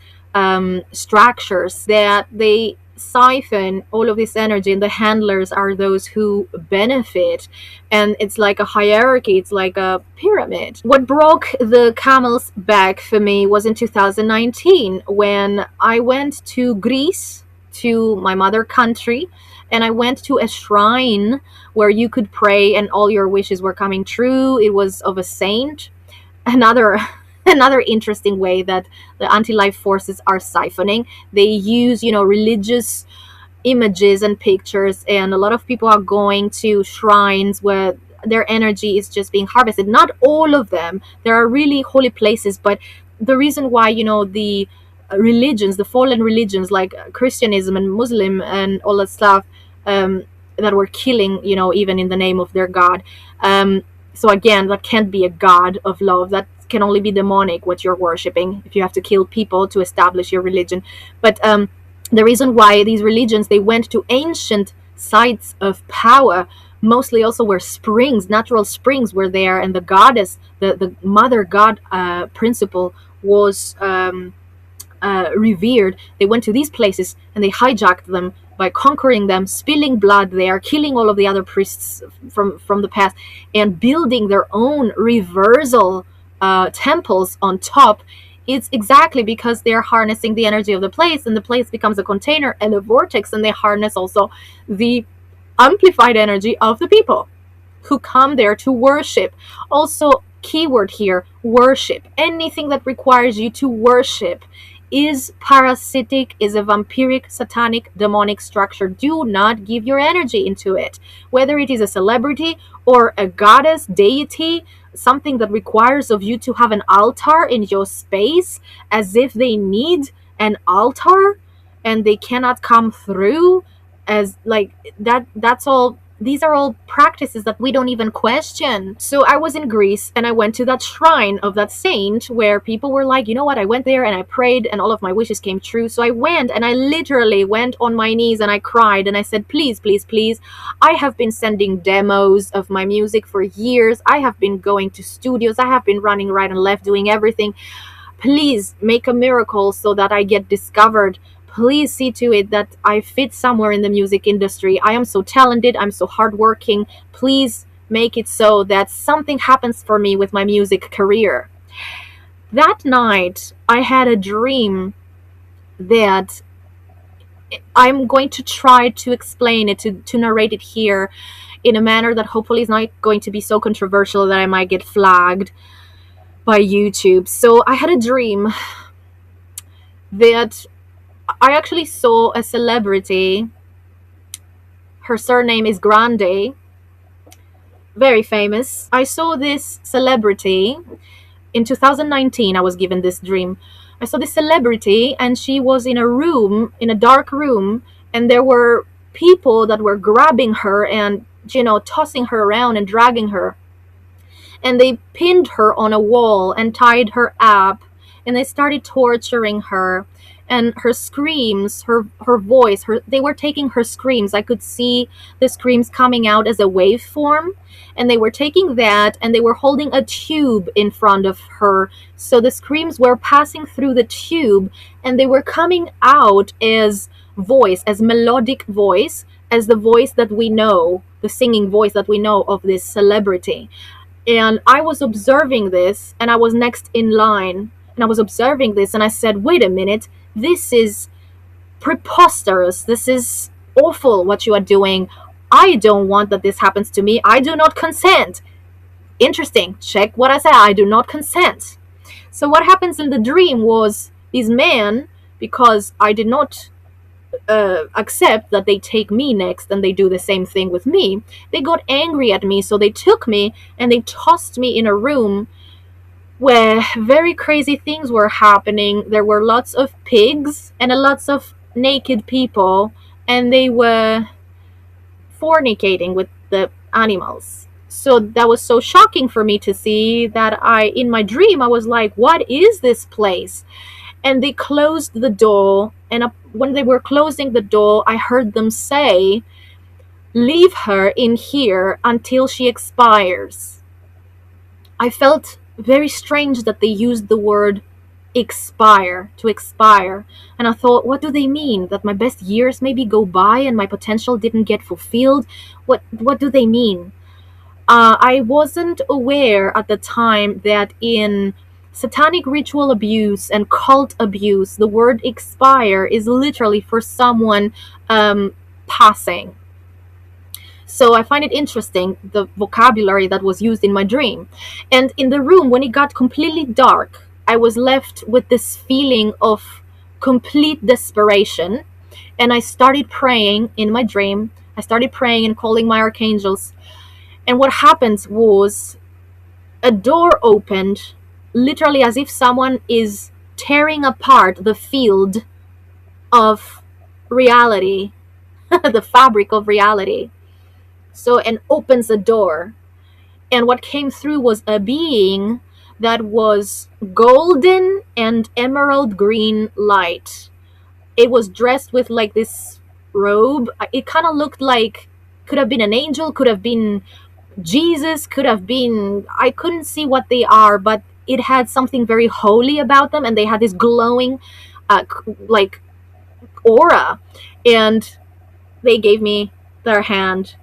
structures that they siphon all of this energy, and the handlers are those who benefit. And it's like a hierarchy, it's like a pyramid. What broke the camel's back for me was in 2019, when I went to Greece, to my mother country, and I went to a shrine where you could pray and all your wishes were coming true. It was of a saint. Another interesting way that the anti-life forces are siphoning. They use, religious images and pictures, and a lot of people are going to shrines where their energy is just being harvested. Not all of them. There are really holy places, but the reason why, the religions, the fallen religions like Christianism and Muslim and all that stuff, that were killing, even in the name of their God. So again, that can't be a God of love. That can only be demonic, what you're worshiping, if you have to kill people to establish your religion. But the reason why these religions, they went to ancient sites of power, mostly also where natural springs were there, and the goddess, the mother god principle was revered. They went to these places and they hijacked them by conquering them, spilling blood there, killing all of the other priests from the past, and building their own reversal temples on top. It's exactly because they're harnessing the energy of the place, and the place becomes a container and a vortex, and they harness also the amplified energy of the people who come there to worship. Also, keyword here, worship. Anything that requires you to worship is parasitic, is a vampiric, satanic, demonic structure. Do not give your energy into it. Whether it is a celebrity or a goddess, deity, something that requires of you to have an altar in your space, as if they need an altar and they cannot come through, as like that's all these are all practices that we don't even question. So I was in Greece and I went to that shrine of that saint where people were like, you know what, I went there and I prayed and all of my wishes came true. So I went and I literally went on my knees and I cried and I said, please, please, please, I have been sending demos of my music for years. I have been going to studios. I have been running right and left, doing everything. Please make a miracle so that I get discovered. Please see to it that I fit somewhere in the music industry. I am so talented. I'm so hardworking. Please make it so that something happens for me with my music career. That night, I had a dream that I'm going to try to explain it, to narrate it here in a manner that hopefully is not going to be so controversial that I might get flagged by YouTube. So I had a dream that I actually saw a celebrity. Her surname is Grande, very famous. I saw this celebrity in 2019. I was given this dream. I saw this celebrity and she was in a room, in a dark room, and there were people that were grabbing her and, tossing her around and dragging her. And they pinned her on a wall and tied her up, and they started torturing her. And her screams, her voice, they were taking her screams. I could see the screams coming out as a waveform, and they were taking that and they were holding a tube in front of her. So the screams were passing through the tube and they were coming out as voice, as melodic voice, as the voice that we know, the singing voice that we know of this celebrity. And I was observing this, and I was next in line, and I was observing this, and I said, wait a minute, this is preposterous. This is awful what you are doing. I don't want that this happens to me. I do not consent. Interesting. Check what I said. I do not consent. So what happens in the dream was these men, because I did not accept that they take me next and they do the same thing with me, they got angry at me. So they took me and they tossed me in a room where very crazy things were happening. There were lots of pigs and lots of naked people, and they were fornicating with the animals. So that was so shocking for me to see that in my dream, I was like, what is this place? And they closed the door, and when they were closing the door, I heard them say, leave her in here until she expires. I felt very strange that they used the word expire, to expire. And I thought, what do they mean? That my best years maybe go by and my potential didn't get fulfilled? What do they mean? I wasn't aware at the time that in satanic ritual abuse and cult abuse, the word expire is literally for someone passing. So I find it interesting, the vocabulary that was used in my dream. And in the room, when it got completely dark, I was left with this feeling of complete desperation. And I started praying in my dream. I started praying and calling my archangels. And what happened was a door opened, literally as if someone is tearing apart the field of reality, the fabric of reality. So, and opens a door. And what came through was a being that was golden and emerald green light. It was dressed with like this robe. It kind of looked like, could have been an angel, could have been Jesus, could have been, I couldn't see what they are, but it had something very holy about them, and they had this glowing like aura. And they gave me their hand.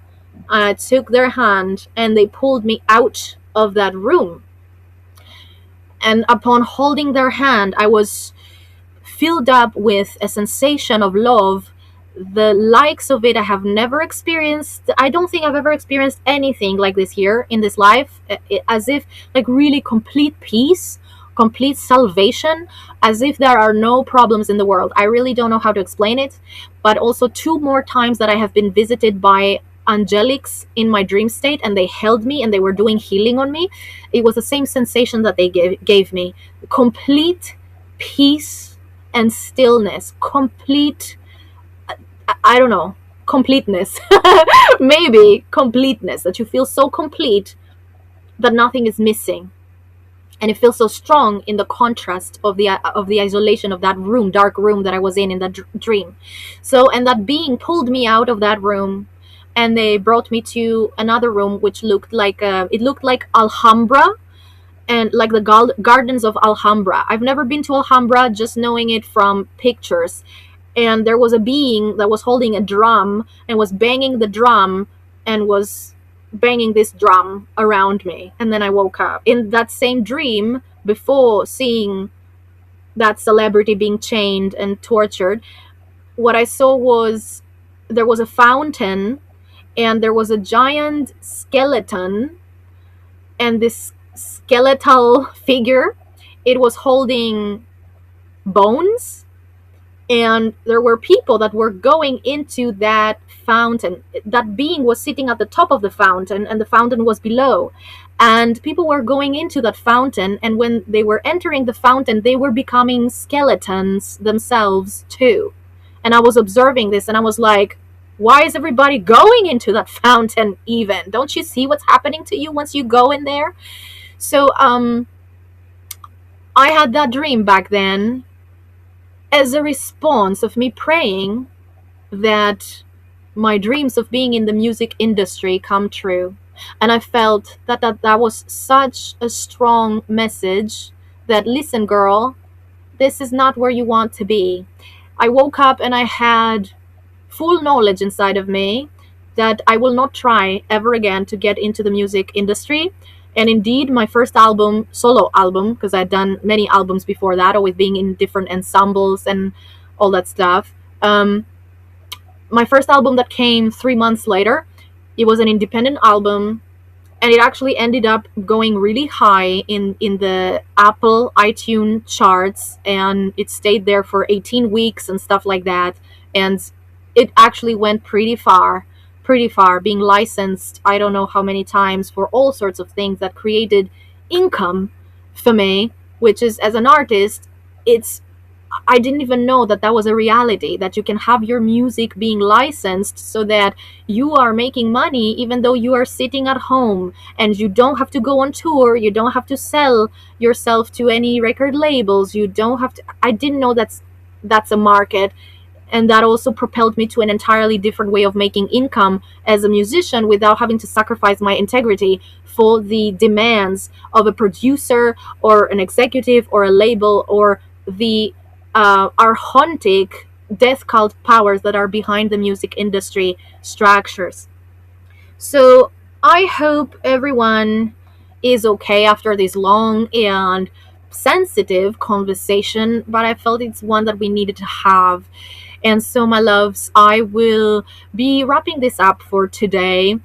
I took their hand and they pulled me out of that room. And upon holding their hand, I was filled up with a sensation of love, the likes of it I have never experienced. I don't think I've ever experienced anything like this here in this life, as if like really complete peace, complete salvation, as if there are no problems in the world. I really don't know how to explain it. But also 2 more times that I have been visited by angelics in my dream state, and they held me and they were doing healing on me. It was the same sensation that they gave me. Complete peace and stillness, complete, I don't know, completeness. Maybe completeness, that you feel so complete that nothing is missing, and it feels so strong in the contrast of the isolation of that room, dark room that I was in that dream. So, and that being pulled me out of that room, and they brought me to another room which looked like it looked like Alhambra, and like the gardens of Alhambra. I've never been to Alhambra, just knowing it from pictures. And there was a being that was holding a drum and was banging the drum and was banging this drum around me. And then I woke up in that same dream before seeing that celebrity being chained and tortured. What I saw was there was a fountain, and there was a giant skeleton, and this skeletal figure, it was holding bones, and there were people that were going into that fountain. That being was sitting at the top of the fountain, and the fountain was below, and people were going into that fountain, and when they were entering the fountain, they were becoming skeletons themselves too. And I was observing this, and I was like, why is everybody going into that fountain even? Don't you see what's happening to you once you go in there? So I had that dream back then as a response of me praying that my dreams of being in the music industry come true. And I felt that was such a strong message that, listen, girl, this is not where you want to be. I woke up and I had full knowledge inside of me that I will not try ever again to get into the music industry. And indeed, my first album, solo album, because I'd done many albums before that, always being in different ensembles and all that stuff. My first album that came 3 months later, it was an independent album, and it actually ended up going really high in the Apple iTunes charts, and it stayed there for 18 weeks and stuff like that. And it actually went pretty far, being licensed I don't know how many times for all sorts of things that created income for me, which is, as an artist, I didn't even know that was a reality, that you can have your music being licensed so that you are making money even though you are sitting at home, and you don't have to go on tour, you don't have to sell yourself to any record labels, you don't have to. I didn't know that's a market. And that also propelled me to an entirely different way of making income as a musician without having to sacrifice my integrity for the demands of a producer or an executive or a label or the archontic death cult powers that are behind the music industry structures. So I hope everyone is okay after this long and sensitive conversation, but I felt it's one that we needed to have. And so, my loves, I will be wrapping this up for today.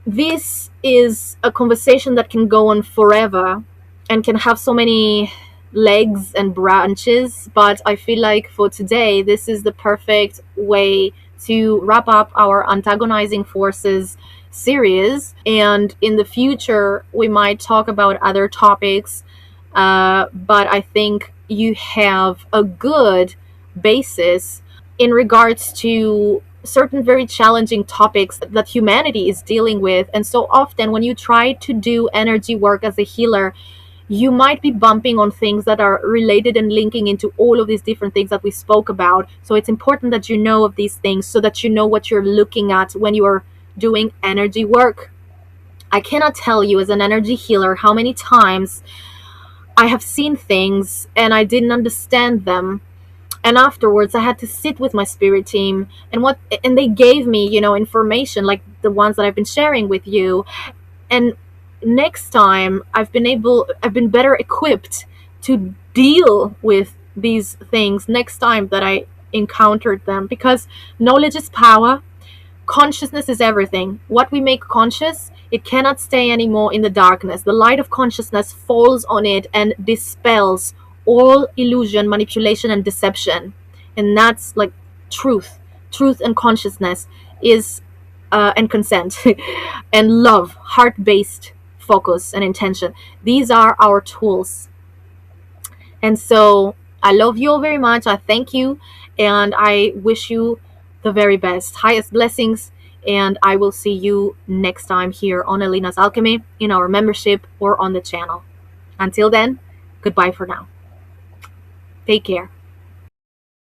This is a conversation that can go on forever and can have so many legs and branches, but I feel like for today, this is the perfect way to wrap up our Antagonizing Forces series. And in the future, we might talk about other topics, but I think you have a good basis in regards to certain very challenging topics that humanity is dealing with. And so often when you try to do energy work as a healer, you might be bumping on things that are related and linking into all of these different things that we spoke about. So it's important that you know of these things so that you know what you're looking at when you are doing energy work. I cannot tell you, as an energy healer, how many times I have seen things and I didn't understand them. And afterwards, I had to sit with my spirit team, and they gave me, information like the ones that I've been sharing with you. And next time, I've been better equipped to deal with these things next time that I encountered them, because knowledge is power. Consciousness is everything. What we make conscious, it cannot stay anymore in the darkness. The light of consciousness falls on it and dispels all illusion, manipulation, and deception. And that's like truth and consciousness is and consent and love, heart-based focus and intention. These are our tools. And so I love you all very much. I thank you, and I wish you the very best, highest blessings, and I will see you next time here on Elina's Alchemy, in our membership, or on the channel. Until then, goodbye for now. Take care.